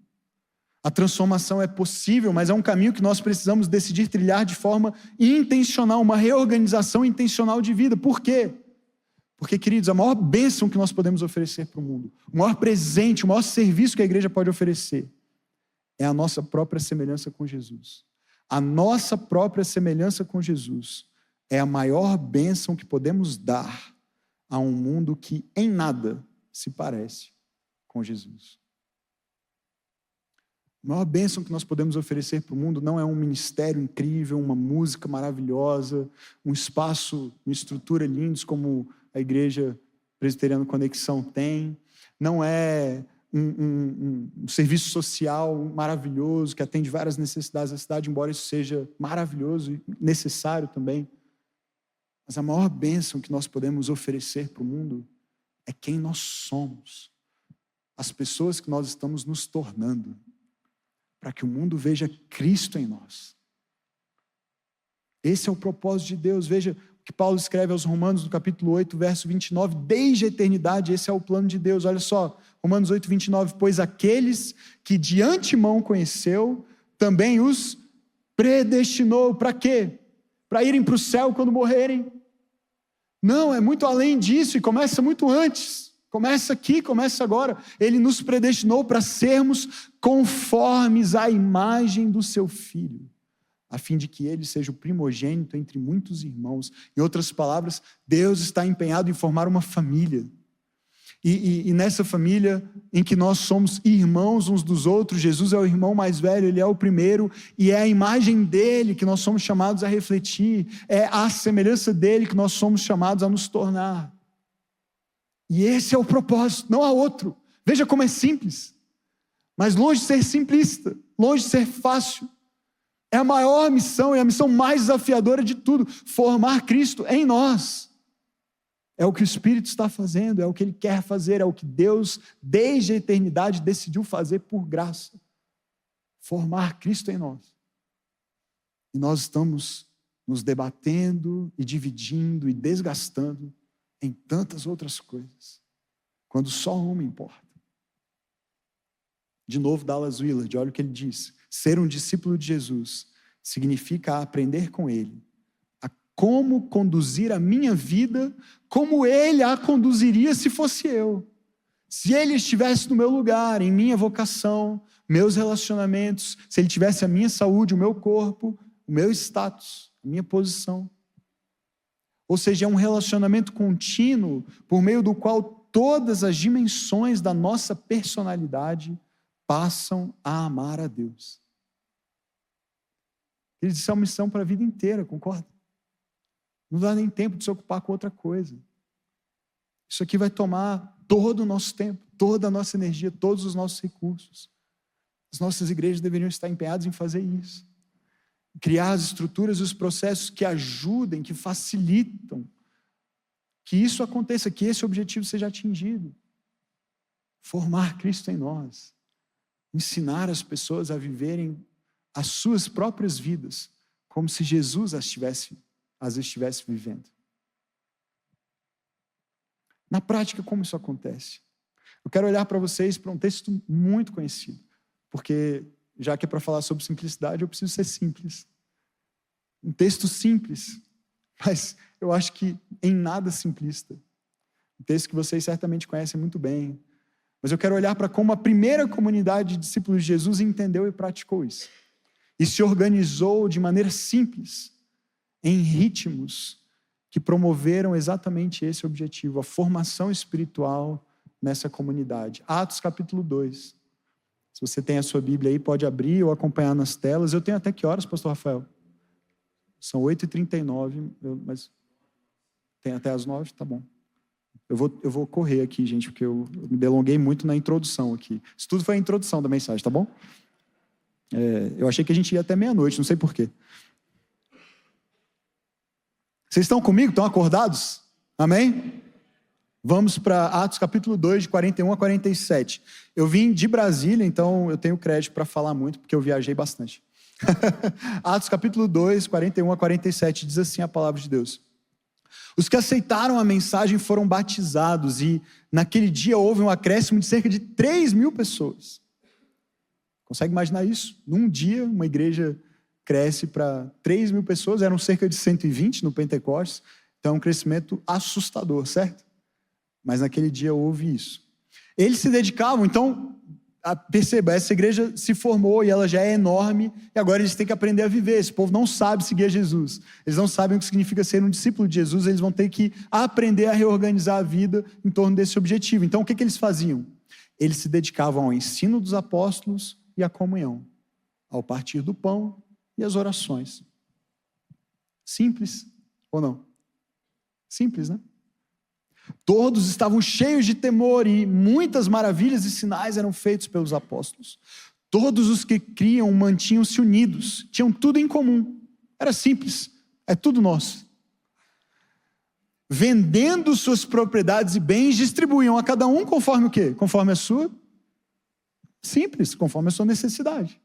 A transformação é possível, mas é um caminho que nós precisamos decidir trilhar de forma intencional, uma reorganização intencional de vida. Por quê? Porque, queridos, a maior bênção que nós podemos oferecer para o mundo, o maior presente, o maior serviço que a igreja pode oferecer, é a nossa própria semelhança com Jesus. A nossa própria semelhança com Jesus é a maior bênção que podemos dar a um mundo que em nada se parece com Jesus. A maior bênção que nós podemos oferecer para o mundo não é um ministério incrível, uma música maravilhosa, um espaço, uma estrutura lindos como a Igreja Presbiteriana Conexão tem, não é um serviço social maravilhoso que atende várias necessidades da cidade, embora isso seja maravilhoso e necessário também. Mas a maior bênção que nós podemos oferecer para o mundo é quem nós somos, as pessoas que nós estamos nos tornando, para que o mundo veja Cristo em nós. Esse é o propósito de Deus. Veja o que Paulo escreve aos Romanos, no capítulo 8, verso 29, desde a eternidade, esse é o plano de Deus. Olha só, Romanos 8, 29, pois aqueles que de antemão conheceu, também os predestinou. Para quê? Para irem para o céu quando morrerem? Não, é muito além disso e começa muito antes. Começa aqui, começa agora. Ele nos predestinou para sermos conformes à imagem do seu Filho, a fim de que ele seja o primogênito entre muitos irmãos. Em outras palavras, Deus está empenhado em formar uma família. E nessa família em que nós somos irmãos uns dos outros, Jesus é o irmão mais velho, ele é o primeiro, e é a imagem dele que nós somos chamados a refletir, é a semelhança dele que nós somos chamados a nos tornar. E esse é o propósito, não há outro. Veja como é simples, mas longe de ser simplista, longe de ser fácil. É a maior missão, é a missão mais desafiadora de tudo, formar Cristo em nós. É o que o Espírito está fazendo, é o que Ele quer fazer, é o que Deus, desde a eternidade, decidiu fazer por graça. Formar Cristo em nós. E nós estamos nos debatendo e dividindo e desgastando em tantas outras coisas, quando só uma importa. De novo, Dallas Willard, olha o que ele diz. Ser um discípulo de Jesus significa aprender com Ele a como conduzir a minha vida, como ele a conduziria se fosse eu. Se ele estivesse no meu lugar, em minha vocação, meus relacionamentos, se ele tivesse a minha saúde, o meu corpo, o meu status, a minha posição. Ou seja, é um relacionamento contínuo por meio do qual todas as dimensões da nossa personalidade passam a amar a Deus. Isso é uma missão para a vida inteira, concorda? Não dá nem tempo de se ocupar com outra coisa. Isso aqui vai tomar todo o nosso tempo, toda a nossa energia, todos os nossos recursos. As nossas igrejas deveriam estar empenhadas em fazer isso. Criar as estruturas e os processos que ajudem, que facilitam que isso aconteça, que esse objetivo seja atingido. Formar Cristo em nós. Ensinar as pessoas a viverem as suas próprias vidas, como se Jesus as estivesse vivendo. Na prática, como isso acontece? Eu quero olhar para vocês para um texto muito conhecido, porque já que é para falar sobre simplicidade, eu preciso ser simples. Um texto simples, mas eu acho que em nada simplista. Um texto que vocês certamente conhecem muito bem. Mas eu quero olhar para como a primeira comunidade de discípulos de Jesus entendeu e praticou isso. E se organizou de maneira simples, em ritmos que promoveram exatamente esse objetivo, a formação espiritual nessa comunidade. Atos capítulo 2. Se você tem a sua Bíblia aí, pode abrir ou acompanhar nas telas. Eu tenho até que horas, pastor Rafael? São 8h39, mas tem até as 9, tá bom. Eu vou correr aqui, gente, porque eu me delonguei muito na introdução aqui. Isso tudo foi a introdução da mensagem, tá bom? Eu achei que a gente ia até meia-noite, não sei porquê. Vocês estão comigo? Estão acordados? Amém? Vamos para Atos capítulo 2, de 41 a 47. Eu vim de Brasília, então eu tenho crédito para falar muito, porque eu viajei bastante. Atos capítulo 2, 41 a 47, diz assim a palavra de Deus. Os que aceitaram a mensagem foram batizados e naquele dia houve um acréscimo de cerca de 3.000 pessoas. Consegue imaginar isso? Num dia, uma igreja cresce para 3.000 pessoas, eram cerca de 120 no Pentecostes, então é um crescimento assustador, certo? Mas naquele dia houve isso. Eles se dedicavam, então, perceba, essa igreja se formou e ela já é enorme, e agora eles têm que aprender a viver. Esse povo não sabe seguir a Jesus, eles não sabem o que significa ser um discípulo de Jesus, eles vão ter que aprender a reorganizar a vida em torno desse objetivo. Então, o que eles faziam? Eles se dedicavam ao ensino dos apóstolos e à comunhão, ao partir do pão e às orações. Simples ou não? Simples, né? Todos estavam cheios de temor e muitas maravilhas e sinais eram feitos pelos apóstolos. Todos os que criam mantinham-se unidos, tinham tudo em comum. Era simples, é tudo nosso. Vendendo suas propriedades e bens, distribuíam a cada um conforme o quê? Conforme a sua? Simples, conforme a sua necessidade.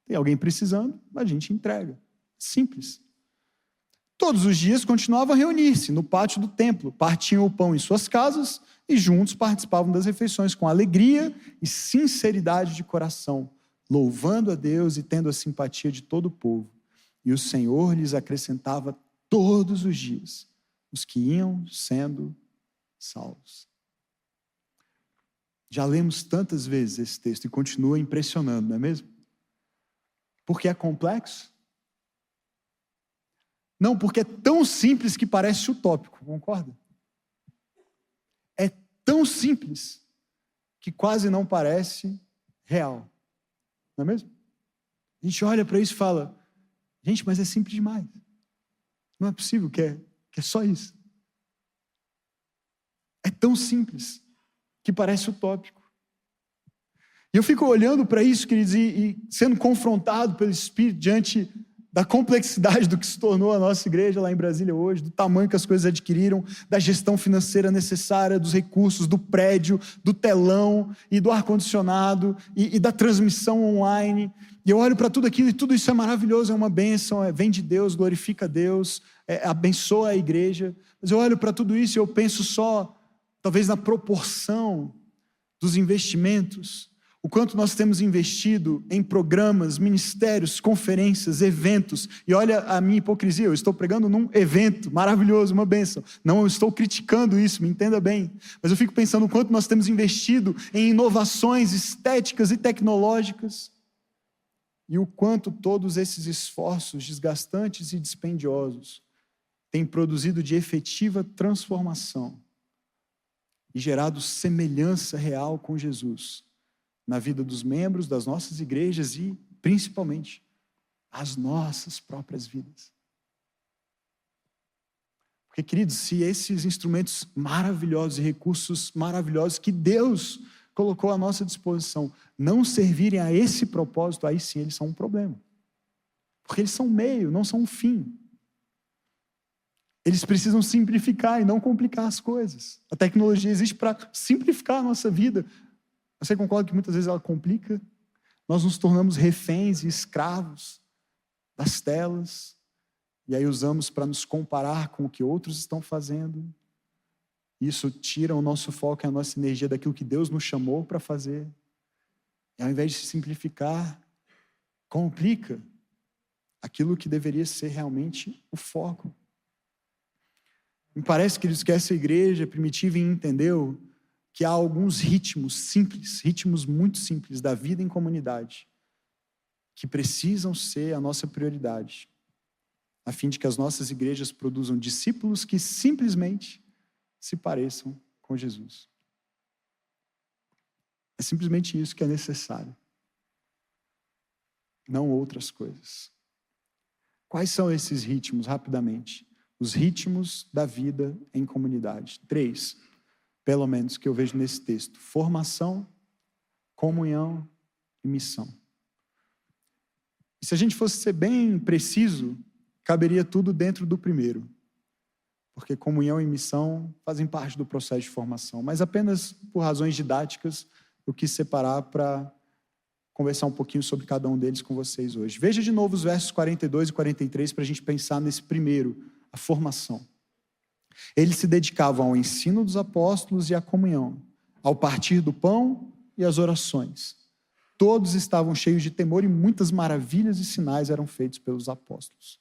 Tem alguém precisando, a gente entrega. Simples. Todos os dias continuavam a reunir-se no pátio do templo, partiam o pão em suas casas e juntos participavam das refeições com alegria e sinceridade de coração, louvando a Deus e tendo a simpatia de todo o povo. E o Senhor lhes acrescentava todos os dias os que iam sendo salvos. Já lemos tantas vezes esse texto e continua impressionando, não é mesmo? Porque é complexo? Não, porque é tão simples que parece utópico, concorda? É tão simples que quase não parece real, não é mesmo? A gente olha para isso e fala, gente, mas é simples demais. Não é possível que é só isso. É tão simples que parece utópico. E eu fico olhando para isso, queridos, e sendo confrontado pelo Espírito diante da complexidade do que se tornou a nossa igreja lá em Brasília hoje, do tamanho que as coisas adquiriram, da gestão financeira necessária, dos recursos, do prédio, do telão e do ar-condicionado e da transmissão online. E eu olho para tudo aquilo e tudo isso é maravilhoso, é uma bênção, vem de Deus, glorifica a Deus, abençoa a igreja. Mas eu olho para tudo isso e eu penso só, talvez na proporção dos investimentos, o quanto nós temos investido em programas, ministérios, conferências, eventos. E olha a minha hipocrisia, eu estou pregando num evento maravilhoso, uma bênção. Não eu estou criticando isso, me entenda bem. Mas eu fico pensando o quanto nós temos investido em inovações estéticas e tecnológicas. E o quanto todos esses esforços desgastantes e dispendiosos têm produzido de efetiva transformação e gerado semelhança real com Jesus na vida dos membros das nossas igrejas e, principalmente, as nossas próprias vidas. Porque, queridos, se esses instrumentos maravilhosos e recursos maravilhosos que Deus colocou à nossa disposição não servirem a esse propósito, aí sim eles são um problema. Porque eles são um meio, não são um fim. Eles precisam simplificar e não complicar as coisas. A tecnologia existe para simplificar a nossa vida. Você concorda que muitas vezes ela complica? Nós nos tornamos reféns e escravos das telas, e aí usamos para nos comparar com o que outros estão fazendo. Isso tira o nosso foco e a nossa energia daquilo que Deus nos chamou para fazer. E ao invés de simplificar, complica aquilo que deveria ser realmente o foco. Me parece, queridos, que essa igreja primitiva entendeu que há alguns ritmos simples, ritmos muito simples da vida em comunidade, que precisam ser a nossa prioridade, a fim de que as nossas igrejas produzam discípulos que simplesmente se pareçam com Jesus. É simplesmente isso que é necessário, não outras coisas. Quais são esses ritmos, rapidamente? Os ritmos da vida em comunidade. 3, pelo menos, que eu vejo nesse texto: formação, comunhão e missão. E se a gente fosse ser bem preciso, caberia tudo dentro do primeiro, porque comunhão e missão fazem parte do processo de formação, mas apenas por razões didáticas eu quis separar para conversar um pouquinho sobre cada um deles com vocês hoje. Veja de novo os versos 42 e 43 para a gente pensar nesse primeiro, a formação. Eles se dedicavam ao ensino dos apóstolos e à comunhão, ao partir do pão e às orações. Todos estavam cheios de temor e muitas maravilhas e sinais eram feitos pelos apóstolos.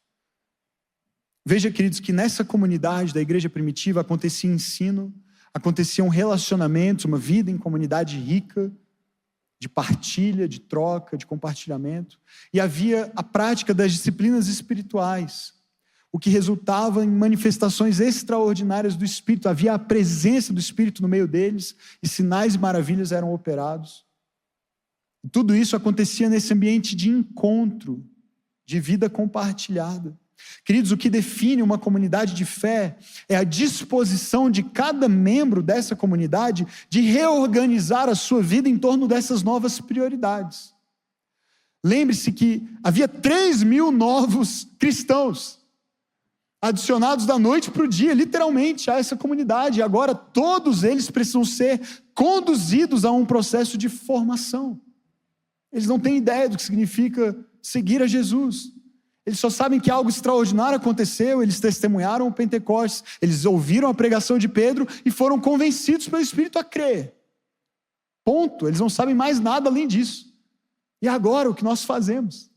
Veja, queridos, que nessa comunidade da igreja primitiva acontecia ensino, aconteciam relacionamentos, uma vida em comunidade rica, de partilha, de troca, de compartilhamento, e havia a prática das disciplinas espirituais, o que resultava em manifestações extraordinárias do Espírito. Havia a presença do Espírito no meio deles, e sinais e maravilhas eram operados. E tudo isso acontecia nesse ambiente de encontro, de vida compartilhada. Queridos, o que define uma comunidade de fé é a disposição de cada membro dessa comunidade de reorganizar a sua vida em torno dessas novas prioridades. Lembre-se que havia 3.000 novos cristãos adicionados da noite para o dia, literalmente, a essa comunidade. E agora todos eles precisam ser conduzidos a um processo de formação. Eles não têm ideia do que significa seguir a Jesus. Eles só sabem que algo extraordinário aconteceu, eles testemunharam o Pentecostes, eles ouviram a pregação de Pedro e foram convencidos pelo Espírito a crer. Ponto. Eles não sabem mais nada além disso. E agora, o que nós fazemos?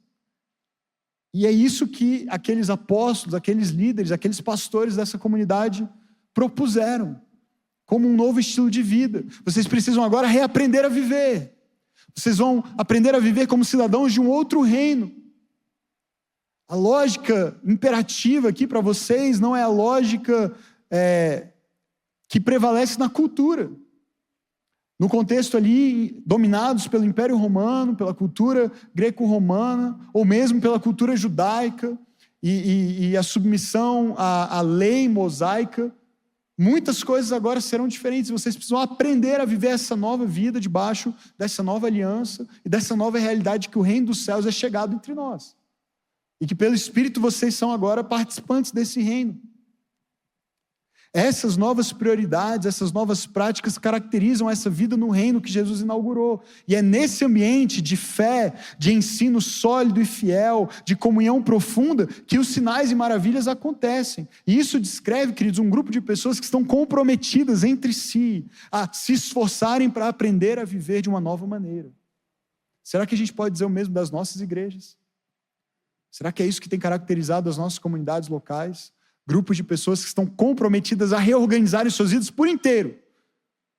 E é isso que aqueles apóstolos, aqueles líderes, aqueles pastores dessa comunidade propuseram, como um novo estilo de vida. Vocês precisam agora reaprender a viver. Vocês vão aprender a viver como cidadãos de um outro reino. A lógica imperativa aqui para vocês não é a lógica que prevalece na cultura. No contexto ali, dominados pelo Império Romano, pela cultura greco-romana, ou mesmo pela cultura judaica e a submissão à lei mosaica, muitas coisas agora serão diferentes. Vocês precisam aprender a viver essa nova vida debaixo dessa nova aliança e dessa nova realidade que o reino dos céus é chegado entre nós. E que pelo Espírito vocês são agora participantes desse reino. Essas novas prioridades, essas novas práticas caracterizam essa vida no reino que Jesus inaugurou. E é nesse ambiente de fé, de ensino sólido e fiel, de comunhão profunda, que os sinais e maravilhas acontecem. E isso descreve, queridos, um grupo de pessoas que estão comprometidas entre si, a se esforçarem para aprender a viver de uma nova maneira. Será que a gente pode dizer o mesmo das nossas igrejas? Será que é isso que tem caracterizado as nossas comunidades locais? Grupos de pessoas que estão comprometidas a reorganizarem suas vidas por inteiro,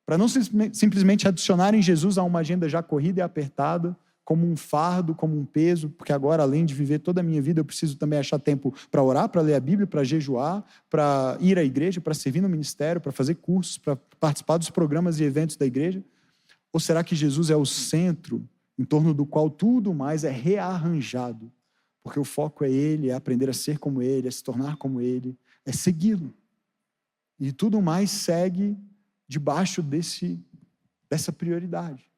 para não simplesmente adicionarem Jesus a uma agenda já corrida e apertada, como um fardo, como um peso, porque agora, além de viver toda a minha vida, eu preciso também achar tempo para orar, para ler a Bíblia, para jejuar, para ir à igreja, para servir no ministério, para fazer cursos, para participar dos programas e eventos da igreja? Ou será que Jesus é o centro em torno do qual tudo mais é rearranjado? Porque o foco é Ele, é aprender a ser como Ele, é se tornar como Ele, é segui-lo. E tudo mais segue debaixo dessa prioridade.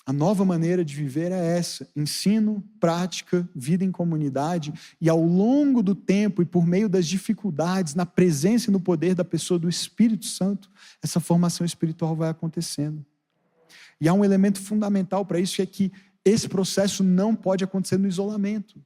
A nova maneira de viver é essa: ensino, prática, vida em comunidade, e ao longo do tempo e por meio das dificuldades, na presença e no poder da pessoa do Espírito Santo, essa formação espiritual vai acontecendo. E há um elemento fundamental para isso, que é que esse processo não pode acontecer no isolamento.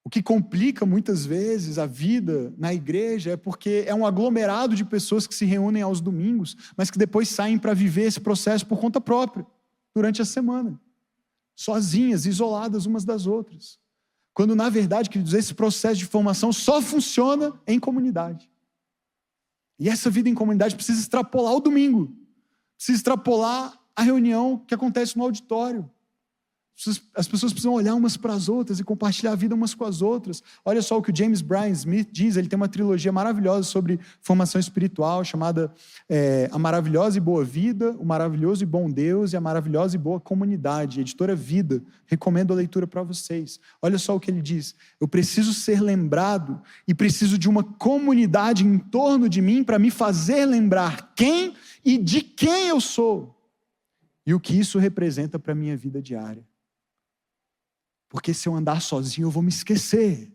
O que complica muitas vezes a vida na igreja é porque é um aglomerado de pessoas que se reúnem aos domingos, mas que depois saem para viver esse processo por conta própria, durante a semana, sozinhas, isoladas umas das outras. Quando, na verdade, queridos, esse processo de formação só funciona em comunidade. E essa vida em comunidade precisa extrapolar o domingo, precisa extrapolar a reunião que acontece no auditório. As pessoas precisam olhar umas para as outras e compartilhar a vida umas com as outras. Olha só o que o James Bryan Smith diz. Ele tem uma trilogia maravilhosa sobre formação espiritual, chamada A Maravilhosa e Boa Vida, O Maravilhoso e Bom Deus e A Maravilhosa e Boa Comunidade. Editora Vida. Recomendo a leitura para vocês. Olha só o que ele diz: eu preciso ser lembrado e preciso de uma comunidade em torno de mim para me fazer lembrar quem e de quem eu sou e o que isso representa para a minha vida diária. Porque se eu andar sozinho, eu vou me esquecer.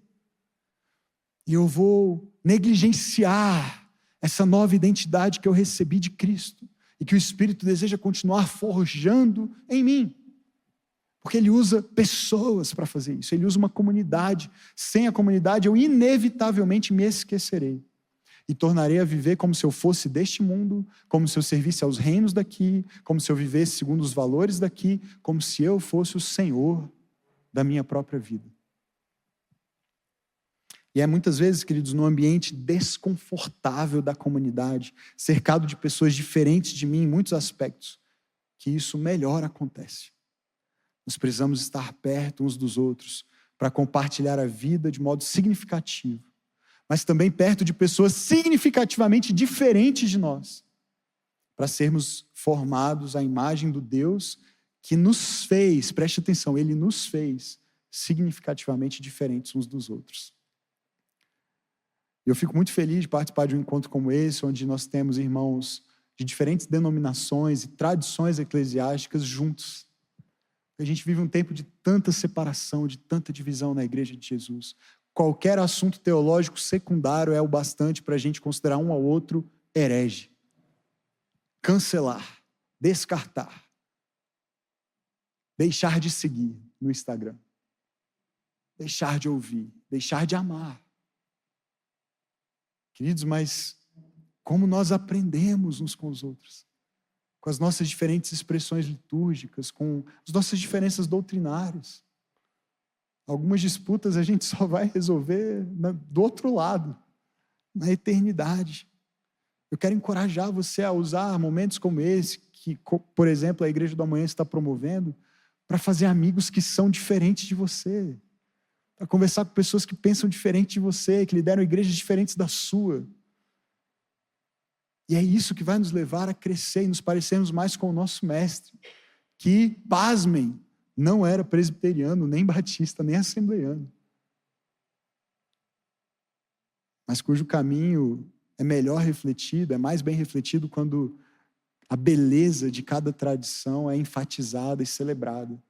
E eu vou negligenciar essa nova identidade que eu recebi de Cristo. E que o Espírito deseja continuar forjando em mim. Porque Ele usa pessoas para fazer isso. Ele usa uma comunidade. Sem a comunidade, eu inevitavelmente me esquecerei. E tornarei a viver como se eu fosse deste mundo, como se eu servisse aos reinos daqui, como se eu vivesse segundo os valores daqui, como se eu fosse o Senhor da minha própria vida. E é muitas vezes, queridos, no ambiente desconfortável da comunidade, cercado de pessoas diferentes de mim em muitos aspectos, que isso melhor acontece. Nós precisamos estar perto uns dos outros para compartilhar a vida de modo significativo, mas também perto de pessoas significativamente diferentes de nós, para sermos formados à imagem do Deus que nos fez, preste atenção, Ele nos fez significativamente diferentes uns dos outros. Eu fico muito feliz de participar de um encontro como esse, onde nós temos irmãos de diferentes denominações e tradições eclesiásticas juntos. A gente vive um tempo de tanta separação, de tanta divisão na igreja de Jesus. Qualquer assunto teológico secundário é o bastante para a gente considerar um ao outro herege, cancelar, descartar, deixar de seguir no Instagram, deixar de ouvir, deixar de amar. Queridos, mas como nós aprendemos uns com os outros, com as nossas diferentes expressões litúrgicas, com as nossas diferenças doutrinárias. Algumas disputas a gente só vai resolver do outro lado, na eternidade. Eu quero encorajar você a usar momentos como esse, que, por exemplo, a Igreja do Amanhã está promovendo, para fazer amigos que são diferentes de você, para conversar com pessoas que pensam diferente de você, que lideram igrejas diferentes da sua. E é isso que vai nos levar a crescer e nos parecermos mais com o nosso mestre, que, pasmem, não era presbiteriano, nem batista, nem assembleiano, mas cujo caminho é melhor refletido, é mais bem refletido quando a beleza de cada tradição é enfatizada e celebrada.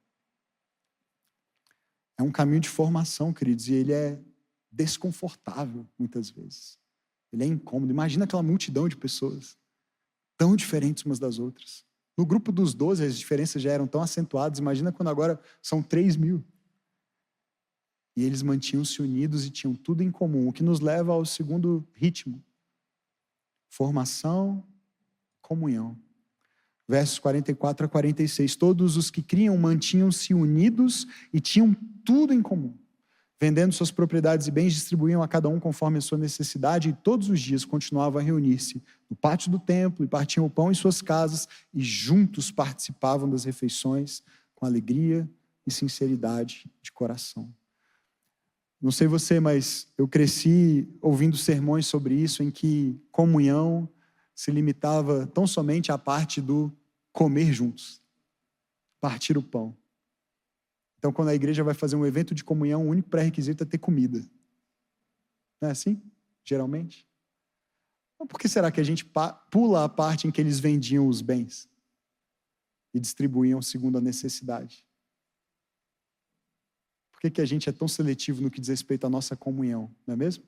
É um caminho de formação, queridos, e ele é desconfortável muitas vezes. Ele é incômodo. Imagina aquela multidão de pessoas tão diferentes umas das outras. No grupo dos 12, as diferenças já eram tão acentuadas. Imagina quando agora são 3.000. E eles mantinham-se unidos e tinham tudo em comum, o que nos leva ao segundo ritmo. Formação, comunhão. Versos 44 a 46. Todos os que criam mantinham-se unidos e tinham tudo em comum. Vendendo suas propriedades e bens, distribuíam a cada um conforme a sua necessidade, e todos os dias continuavam a reunir-se no pátio do templo, e partiam o pão em suas casas, e juntos participavam das refeições com alegria e sinceridade de coração. Não sei você, mas eu cresci ouvindo sermões sobre isso, em que comunhão se limitava tão somente à parte do comer juntos, partir o pão. Então, quando a igreja vai fazer um evento de comunhão, o único pré-requisito é ter comida. Não é assim? Geralmente. Então, por que será que a gente pula a parte em que eles vendiam os bens e distribuíam segundo a necessidade? Por que a gente é tão seletivo no que diz respeito à nossa comunhão, não é mesmo?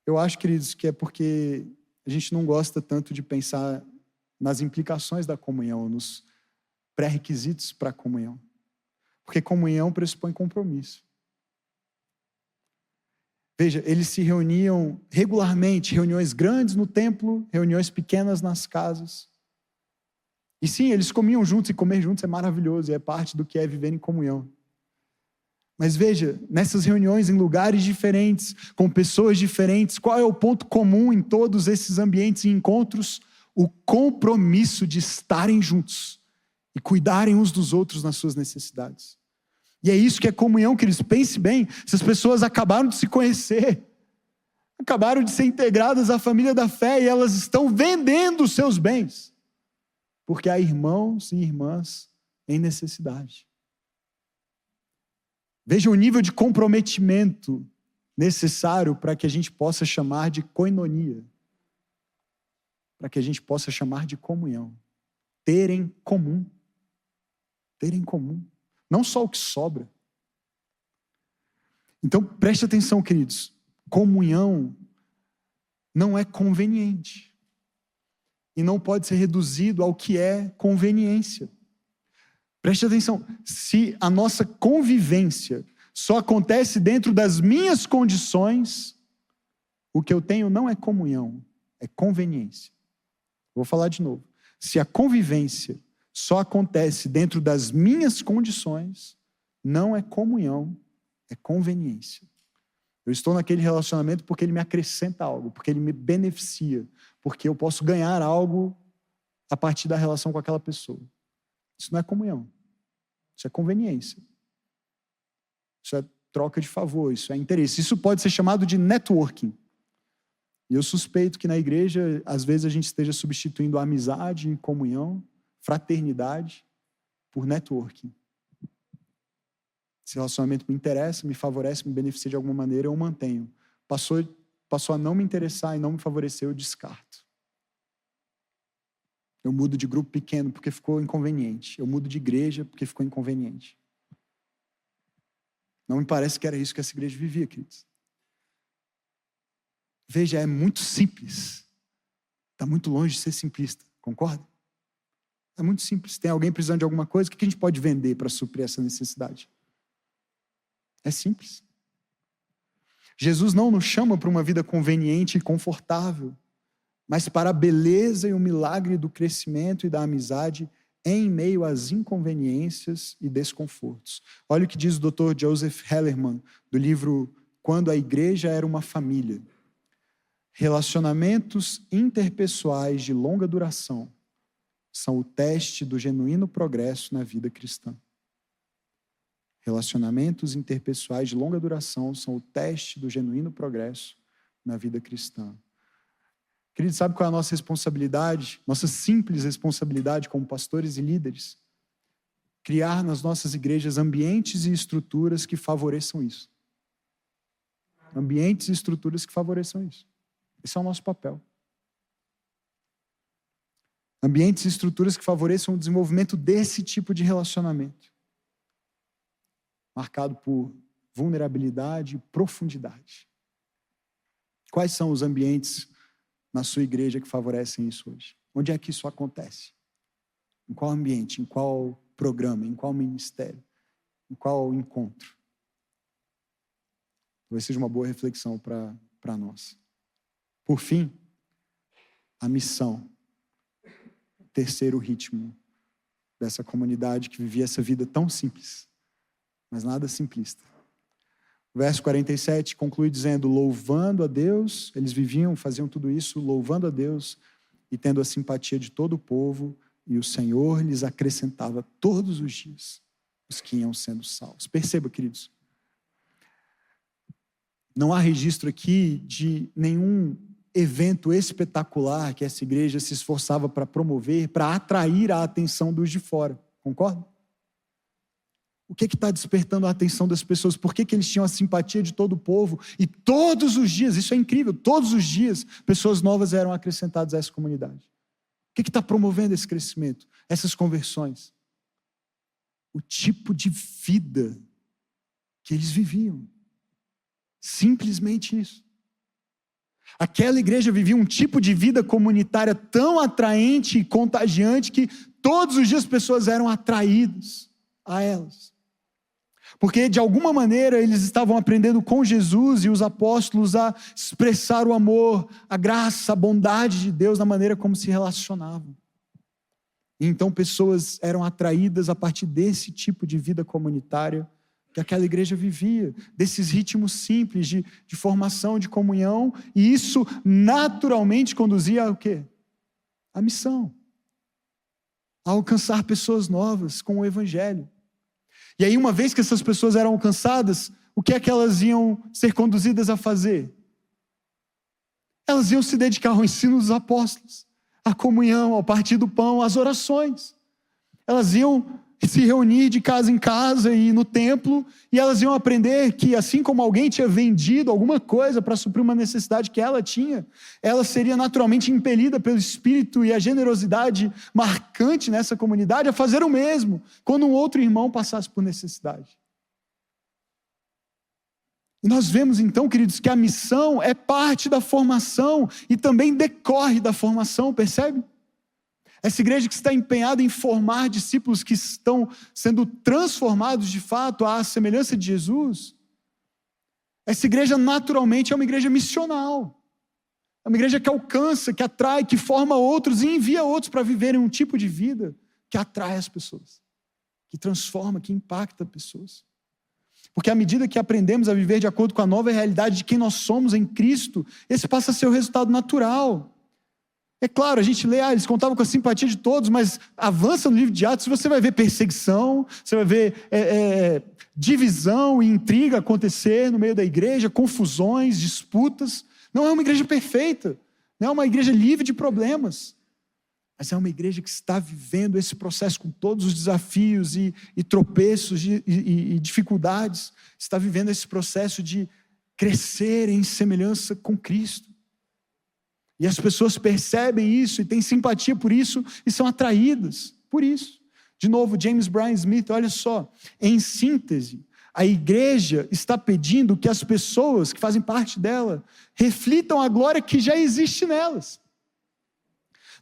Eu acho, queridos, que é porque a gente não gosta tanto de pensar nas implicações da comunhão, nos pré-requisitos para a comunhão. Porque comunhão pressupõe compromisso. Veja, eles se reuniam regularmente, reuniões grandes no templo, reuniões pequenas nas casas. E sim, eles comiam juntos, e comer juntos é maravilhoso, e é parte do que é viver em comunhão. Mas veja, nessas reuniões em lugares diferentes, com pessoas diferentes, qual é o ponto comum em todos esses ambientes e encontros? O compromisso de estarem juntos e cuidarem uns dos outros nas suas necessidades. E é isso que é comunhão, queridos. Pense bem, essas pessoas acabaram de se conhecer, acabaram de ser integradas à família da fé, e elas estão vendendo os seus bens, porque há irmãos e irmãs em necessidade. Veja o nível de comprometimento necessário para que a gente possa chamar de koinonia, para que a gente possa chamar de comunhão. Ter em comum. Ter em comum. Não só o que sobra. Então, preste atenção, queridos. Comunhão não é conveniente. E não pode ser reduzido ao que é conveniência. Preste atenção. Se a nossa convivência só acontece dentro das minhas condições, o que eu tenho não é comunhão, é conveniência. Vou falar de novo. Se a convivência só acontece dentro das minhas condições, não é comunhão, é conveniência. Eu estou naquele relacionamento porque ele me acrescenta algo, porque ele me beneficia, porque eu posso ganhar algo a partir da relação com aquela pessoa. Isso não é comunhão, isso é conveniência. Isso é troca de favor, isso é interesse. Isso pode ser chamado de networking. E eu suspeito que na igreja, às vezes a gente esteja substituindo a amizade, comunhão, fraternidade por networking. Esse relacionamento me interessa, me favorece, me beneficia de alguma maneira, eu mantenho. Passou a não me interessar e não me favorecer, eu descarto. Eu mudo de grupo pequeno porque ficou inconveniente. Eu mudo de igreja porque ficou inconveniente. Não me parece que era isso que essa igreja vivia, queridos. Veja, é muito simples. Está muito longe de ser simplista, concorda? É muito simples. Tem alguém precisando de alguma coisa, o que a gente pode vender para suprir essa necessidade? É simples. Jesus não nos chama para uma vida conveniente e confortável, mas para a beleza e o milagre do crescimento e da amizade em meio às inconveniências e desconfortos. Olha o que diz o Dr. Joseph Hellerman, do livro Quando a Igreja Era uma Família. Relacionamentos interpessoais de longa duração são o teste do genuíno progresso na vida cristã. Relacionamentos interpessoais de longa duração são o teste do genuíno progresso na vida cristã. Querido, sabe qual é a nossa responsabilidade? Nossa simples responsabilidade como pastores e líderes? Criar nas nossas igrejas ambientes e estruturas que favoreçam isso. Ambientes e estruturas que favoreçam isso. Esse é o nosso papel. Ambientes e estruturas que favoreçam o desenvolvimento desse tipo de relacionamento, marcado por vulnerabilidade e profundidade. Quais são os ambientes na sua igreja que favorecem isso hoje? Onde é que isso acontece? Em qual ambiente? Em qual programa? Em qual ministério? Em qual encontro? Talvez seja uma boa reflexão para nós. Por fim, a missão. terceiro ritmo dessa comunidade que vivia essa vida tão simples, mas nada simplista. O verso 47 conclui dizendo, louvando a Deus, eles viviam, faziam tudo isso, louvando a Deus e tendo a simpatia de todo o povo, e o Senhor lhes acrescentava todos os dias os que iam sendo salvos. Perceba, queridos, não há registro aqui de nenhum evento espetacular que essa igreja se esforçava para promover, para atrair a atenção dos de fora. Concorda? O que está despertando a atenção das pessoas? Por que eles tinham a simpatia de todo o povo? E todos os dias, isso é incrível, todos os dias, pessoas novas eram acrescentadas a essa comunidade. O que está promovendo esse crescimento? Essas conversões? O tipo de vida que eles viviam. Simplesmente isso. Aquela igreja vivia um tipo de vida comunitária tão atraente e contagiante que todos os dias as pessoas eram atraídas a elas. Porque de alguma maneira eles estavam aprendendo com Jesus e os apóstolos a expressar o amor, a graça, a bondade de Deus na maneira como se relacionavam. E então pessoas eram atraídas a partir desse tipo de vida comunitária que aquela igreja vivia, desses ritmos simples de formação, de comunhão, e isso naturalmente conduzia ao quê? A missão. A alcançar pessoas novas com o evangelho. E aí, uma vez que essas pessoas eram alcançadas, o que é que elas iam ser conduzidas a fazer? Elas iam se dedicar ao ensino dos apóstolos, à comunhão, ao partir do pão, às orações. Elas iam se reunir de casa em casa e no templo, e elas iam aprender que assim como alguém tinha vendido alguma coisa para suprir uma necessidade que ela tinha, ela seria naturalmente impelida pelo Espírito e a generosidade marcante nessa comunidade a fazer o mesmo, quando um outro irmão passasse por necessidade. E nós vemos então, queridos, que a missão é parte da formação e também decorre da formação, percebe? Essa igreja que está empenhada em formar discípulos que estão sendo transformados de fato à semelhança de Jesus, essa igreja naturalmente é uma igreja missional. É uma igreja que alcança, que atrai, que forma outros e envia outros para viverem um tipo de vida que atrai as pessoas, que transforma, que impacta pessoas. Porque à medida que aprendemos a viver de acordo com a nova realidade de quem nós somos em Cristo, esse passa a ser o resultado natural. É claro, a gente lê, eles contavam com a simpatia de todos, mas avança no livro de Atos, você vai ver perseguição, você vai ver divisão e intriga acontecer no meio da igreja, confusões, disputas. Não é uma igreja perfeita, não é uma igreja livre de problemas, mas é uma igreja que está vivendo esse processo com todos os desafios e tropeços e dificuldades, está vivendo esse processo de crescer em semelhança com Cristo. E as pessoas percebem isso e têm simpatia por isso e são atraídas por isso. De novo, James Bryan Smith, olha só, em síntese, a igreja está pedindo que as pessoas que fazem parte dela reflitam a glória que já existe nelas.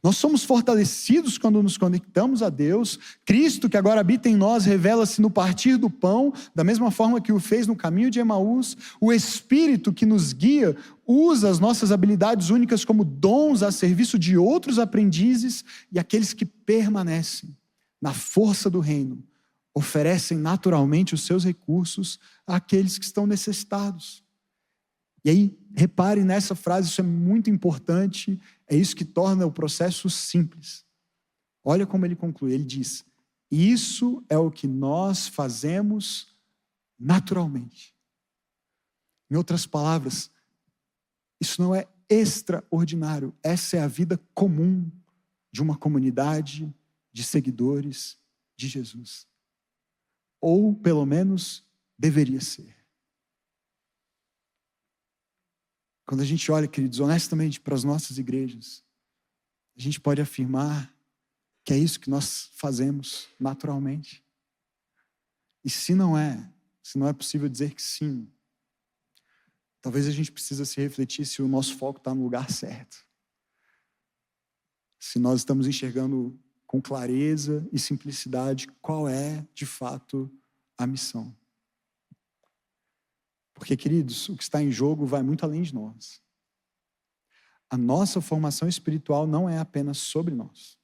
Nós somos fortalecidos quando nos conectamos a Deus. Cristo, que agora habita em nós, revela-se no partir do pão, da mesma forma que o fez no caminho de Emaús. O Espírito que nos guia usa as nossas habilidades únicas como dons a serviço de outros aprendizes, e aqueles que permanecem na força do reino oferecem naturalmente os seus recursos àqueles que estão necessitados. E aí, repare nessa frase, isso é muito importante, é isso que torna o processo simples. Olha como ele conclui, ele diz, isso é o que nós fazemos naturalmente. Em outras palavras, isso não é extraordinário, essa é a vida comum de uma comunidade de seguidores de Jesus. Ou, pelo menos, deveria ser. Quando a gente olha, queridos, honestamente para as nossas igrejas, a gente pode afirmar que é isso que nós fazemos naturalmente. E se não é possível dizer que sim, talvez a gente precisa se refletir se o nosso foco está no lugar certo. Se nós estamos enxergando com clareza e simplicidade qual é, de fato, a missão. Porque, queridos, o que está em jogo vai muito além de nós. A nossa formação espiritual não é apenas sobre nós.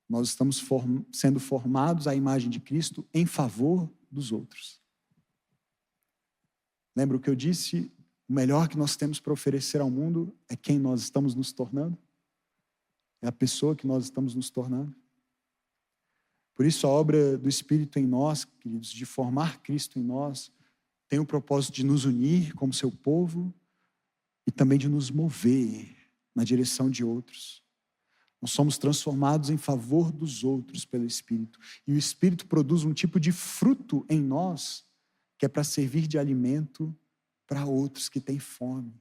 Nós estamos sendo formados à imagem de Cristo em favor dos outros. Lembra o que eu disse? O melhor que nós temos para oferecer ao mundo é quem nós estamos nos tornando. É a pessoa que nós estamos nos tornando. Por isso a obra do Espírito em nós, queridos, de formar Cristo em nós, tem o propósito de nos unir como seu povo e também de nos mover na direção de outros. Nós somos transformados em favor dos outros pelo Espírito. E o Espírito produz um tipo de fruto em nós que é para servir de alimento para outros que têm fome.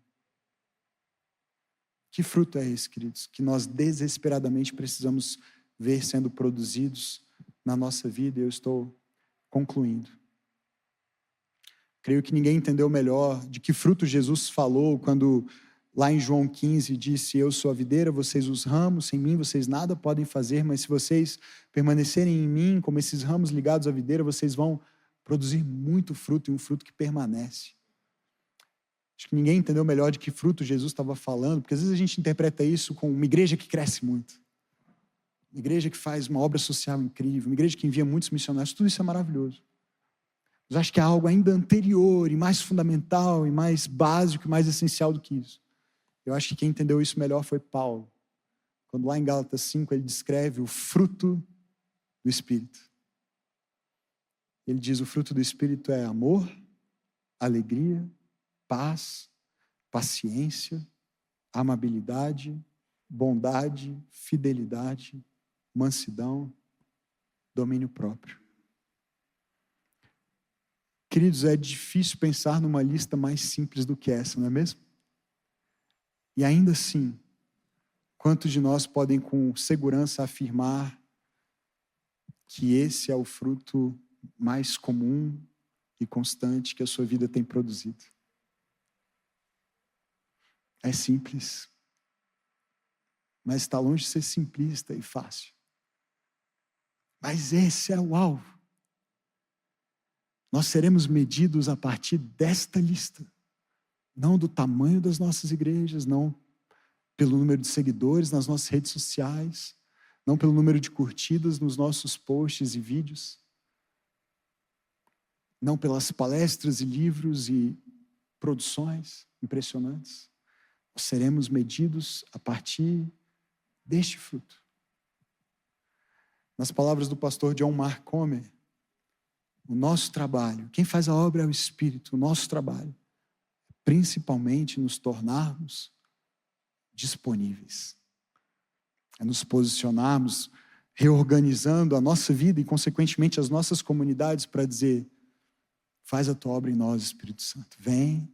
Que fruto é esse, queridos? Que nós desesperadamente precisamos ver sendo produzidos na nossa vida. Eu estou concluindo. Creio que ninguém entendeu melhor de que fruto Jesus falou quando lá em João 15 disse: eu sou a videira, vocês os ramos, sem mim vocês nada podem fazer, mas se vocês permanecerem em mim, como esses ramos ligados à videira, vocês vão produzir muito fruto, e um fruto que permanece. Acho que ninguém entendeu melhor de que fruto Jesus estava falando, porque às vezes a gente interpreta isso com uma igreja que cresce muito, uma igreja que faz uma obra social incrível, uma igreja que envia muitos missionários, tudo isso é maravilhoso. Mas acho que há algo ainda anterior e mais fundamental e mais básico e mais essencial do que isso. Eu acho que quem entendeu isso melhor foi Paulo, quando lá em Gálatas 5 ele descreve o fruto do Espírito. Ele diz: o fruto do Espírito é amor, alegria, paz, paciência, amabilidade, bondade, fidelidade, mansidão, domínio próprio. Queridos, é difícil pensar numa lista mais simples do que essa, não é mesmo? E ainda assim, quantos de nós podem com segurança afirmar que esse é o fruto mais comum e constante que a sua vida tem produzido? É simples, mas está longe de ser simplista e fácil. Mas esse é o alvo. Nós seremos medidos a partir desta lista, não do tamanho das nossas igrejas, não pelo número de seguidores nas nossas redes sociais, não pelo número de curtidas nos nossos posts e vídeos, não pelas palestras e livros e produções impressionantes. Nós seremos medidos a partir deste fruto. Nas palavras do pastor John Mark Comer, o nosso trabalho, quem faz a obra é o Espírito, o nosso trabalho, principalmente nos tornarmos disponíveis, é nos posicionarmos, reorganizando a nossa vida e, consequentemente, as nossas comunidades para dizer: faz a tua obra em nós, Espírito Santo, vem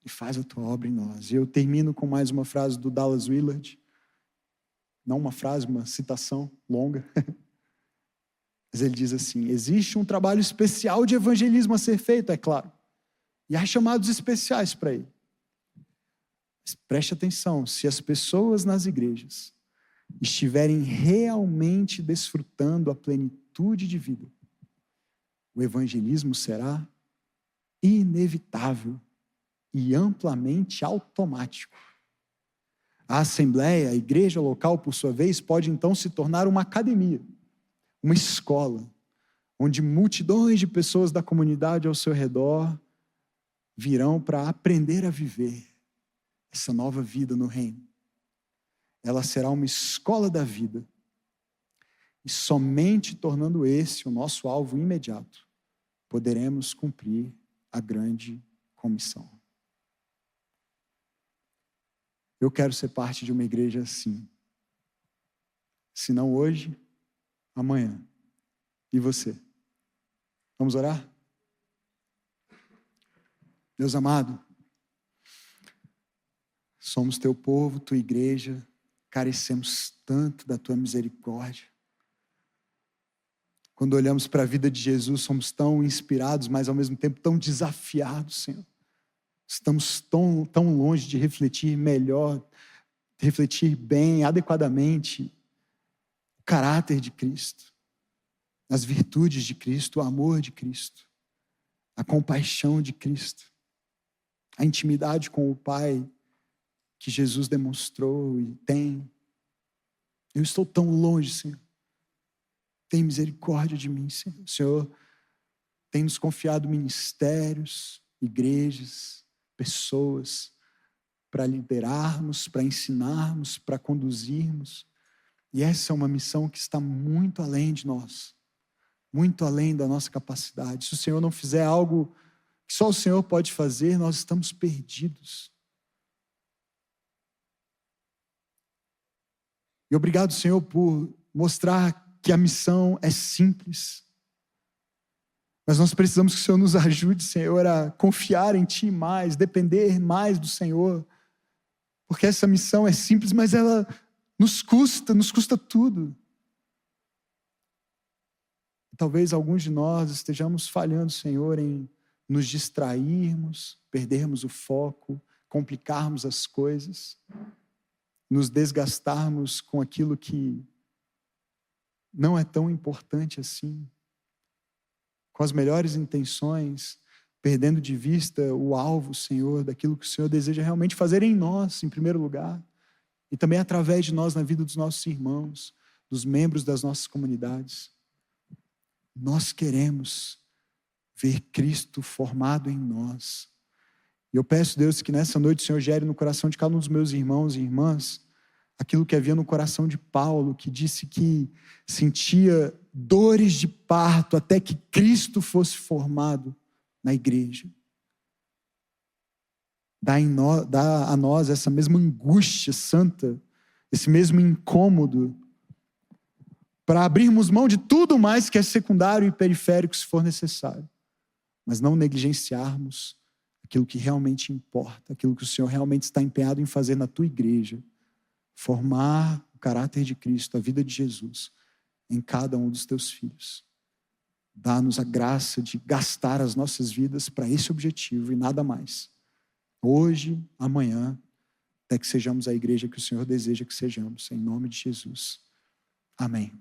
e faz a tua obra em nós. E eu termino com mais uma frase do Dallas Willard, não uma frase, uma citação longa, mas ele diz assim: existe um trabalho especial de evangelismo a ser feito, é claro, e há chamados especiais para ele. Mas preste atenção, se as pessoas nas igrejas estiverem realmente desfrutando a plenitude de vida, o evangelismo será inevitável e amplamente automático. A assembleia, a igreja local, por sua vez, pode então se tornar uma academia, uma escola, onde multidões de pessoas da comunidade ao seu redor virão para aprender a viver essa nova vida no reino. Ela será uma escola da vida. E somente tornando esse o nosso alvo imediato, poderemos cumprir a grande comissão. Eu quero ser parte de uma igreja assim. Se não hoje, amanhã. E você? Vamos orar? Deus amado, somos teu povo, tua igreja, carecemos tanto da tua misericórdia. Quando olhamos para a vida de Jesus, somos tão inspirados, mas ao mesmo tempo tão desafiados, Senhor. Estamos tão longe de refletir melhor, refletir bem, adequadamente o caráter de Cristo, as virtudes de Cristo, o amor de Cristo, a compaixão de Cristo, a intimidade com o Pai que Jesus demonstrou e tem. Eu estou tão longe, Senhor. Tem misericórdia de mim, Senhor. O Senhor tem nos confiado ministérios, igrejas, pessoas, para liderarmos, para ensinarmos, para conduzirmos. E essa é uma missão que está muito além de nós, muito além da nossa capacidade. Se o Senhor não fizer algo que só o Senhor pode fazer, nós estamos perdidos. E obrigado, Senhor, por mostrar que a missão é simples. Mas nós precisamos que o Senhor nos ajude, Senhor, a confiar em Ti mais, depender mais do Senhor. Porque essa missão é simples, mas ela nos custa tudo. Talvez alguns de nós estejamos falhando, Senhor, em nos distrairmos, perdermos o foco, complicarmos as coisas, nos desgastarmos com aquilo que não é tão importante assim, com as melhores intenções, perdendo de vista o alvo, Senhor, daquilo que o Senhor deseja realmente fazer em nós, em primeiro lugar, e também através de nós na vida dos nossos irmãos, dos membros das nossas comunidades. Nós queremos ver Cristo formado em nós. E eu peço, Deus, que nessa noite o Senhor gere no coração de cada um dos meus irmãos e irmãs aquilo que havia no coração de Paulo, que disse que sentia dores de parto até que Cristo fosse formado na igreja. Dá a nós essa mesma angústia santa, esse mesmo incômodo, para abrirmos mão de tudo mais que é secundário e periférico, se for necessário, mas não negligenciarmos aquilo que realmente importa, aquilo que o Senhor realmente está empenhado em fazer na tua igreja, formar o caráter de Cristo, a vida de Jesus, em cada um dos teus filhos. Dá-nos a graça de gastar as nossas vidas para esse objetivo e nada mais. Hoje, amanhã, até que sejamos a igreja que o Senhor deseja que sejamos, em nome de Jesus. Amém.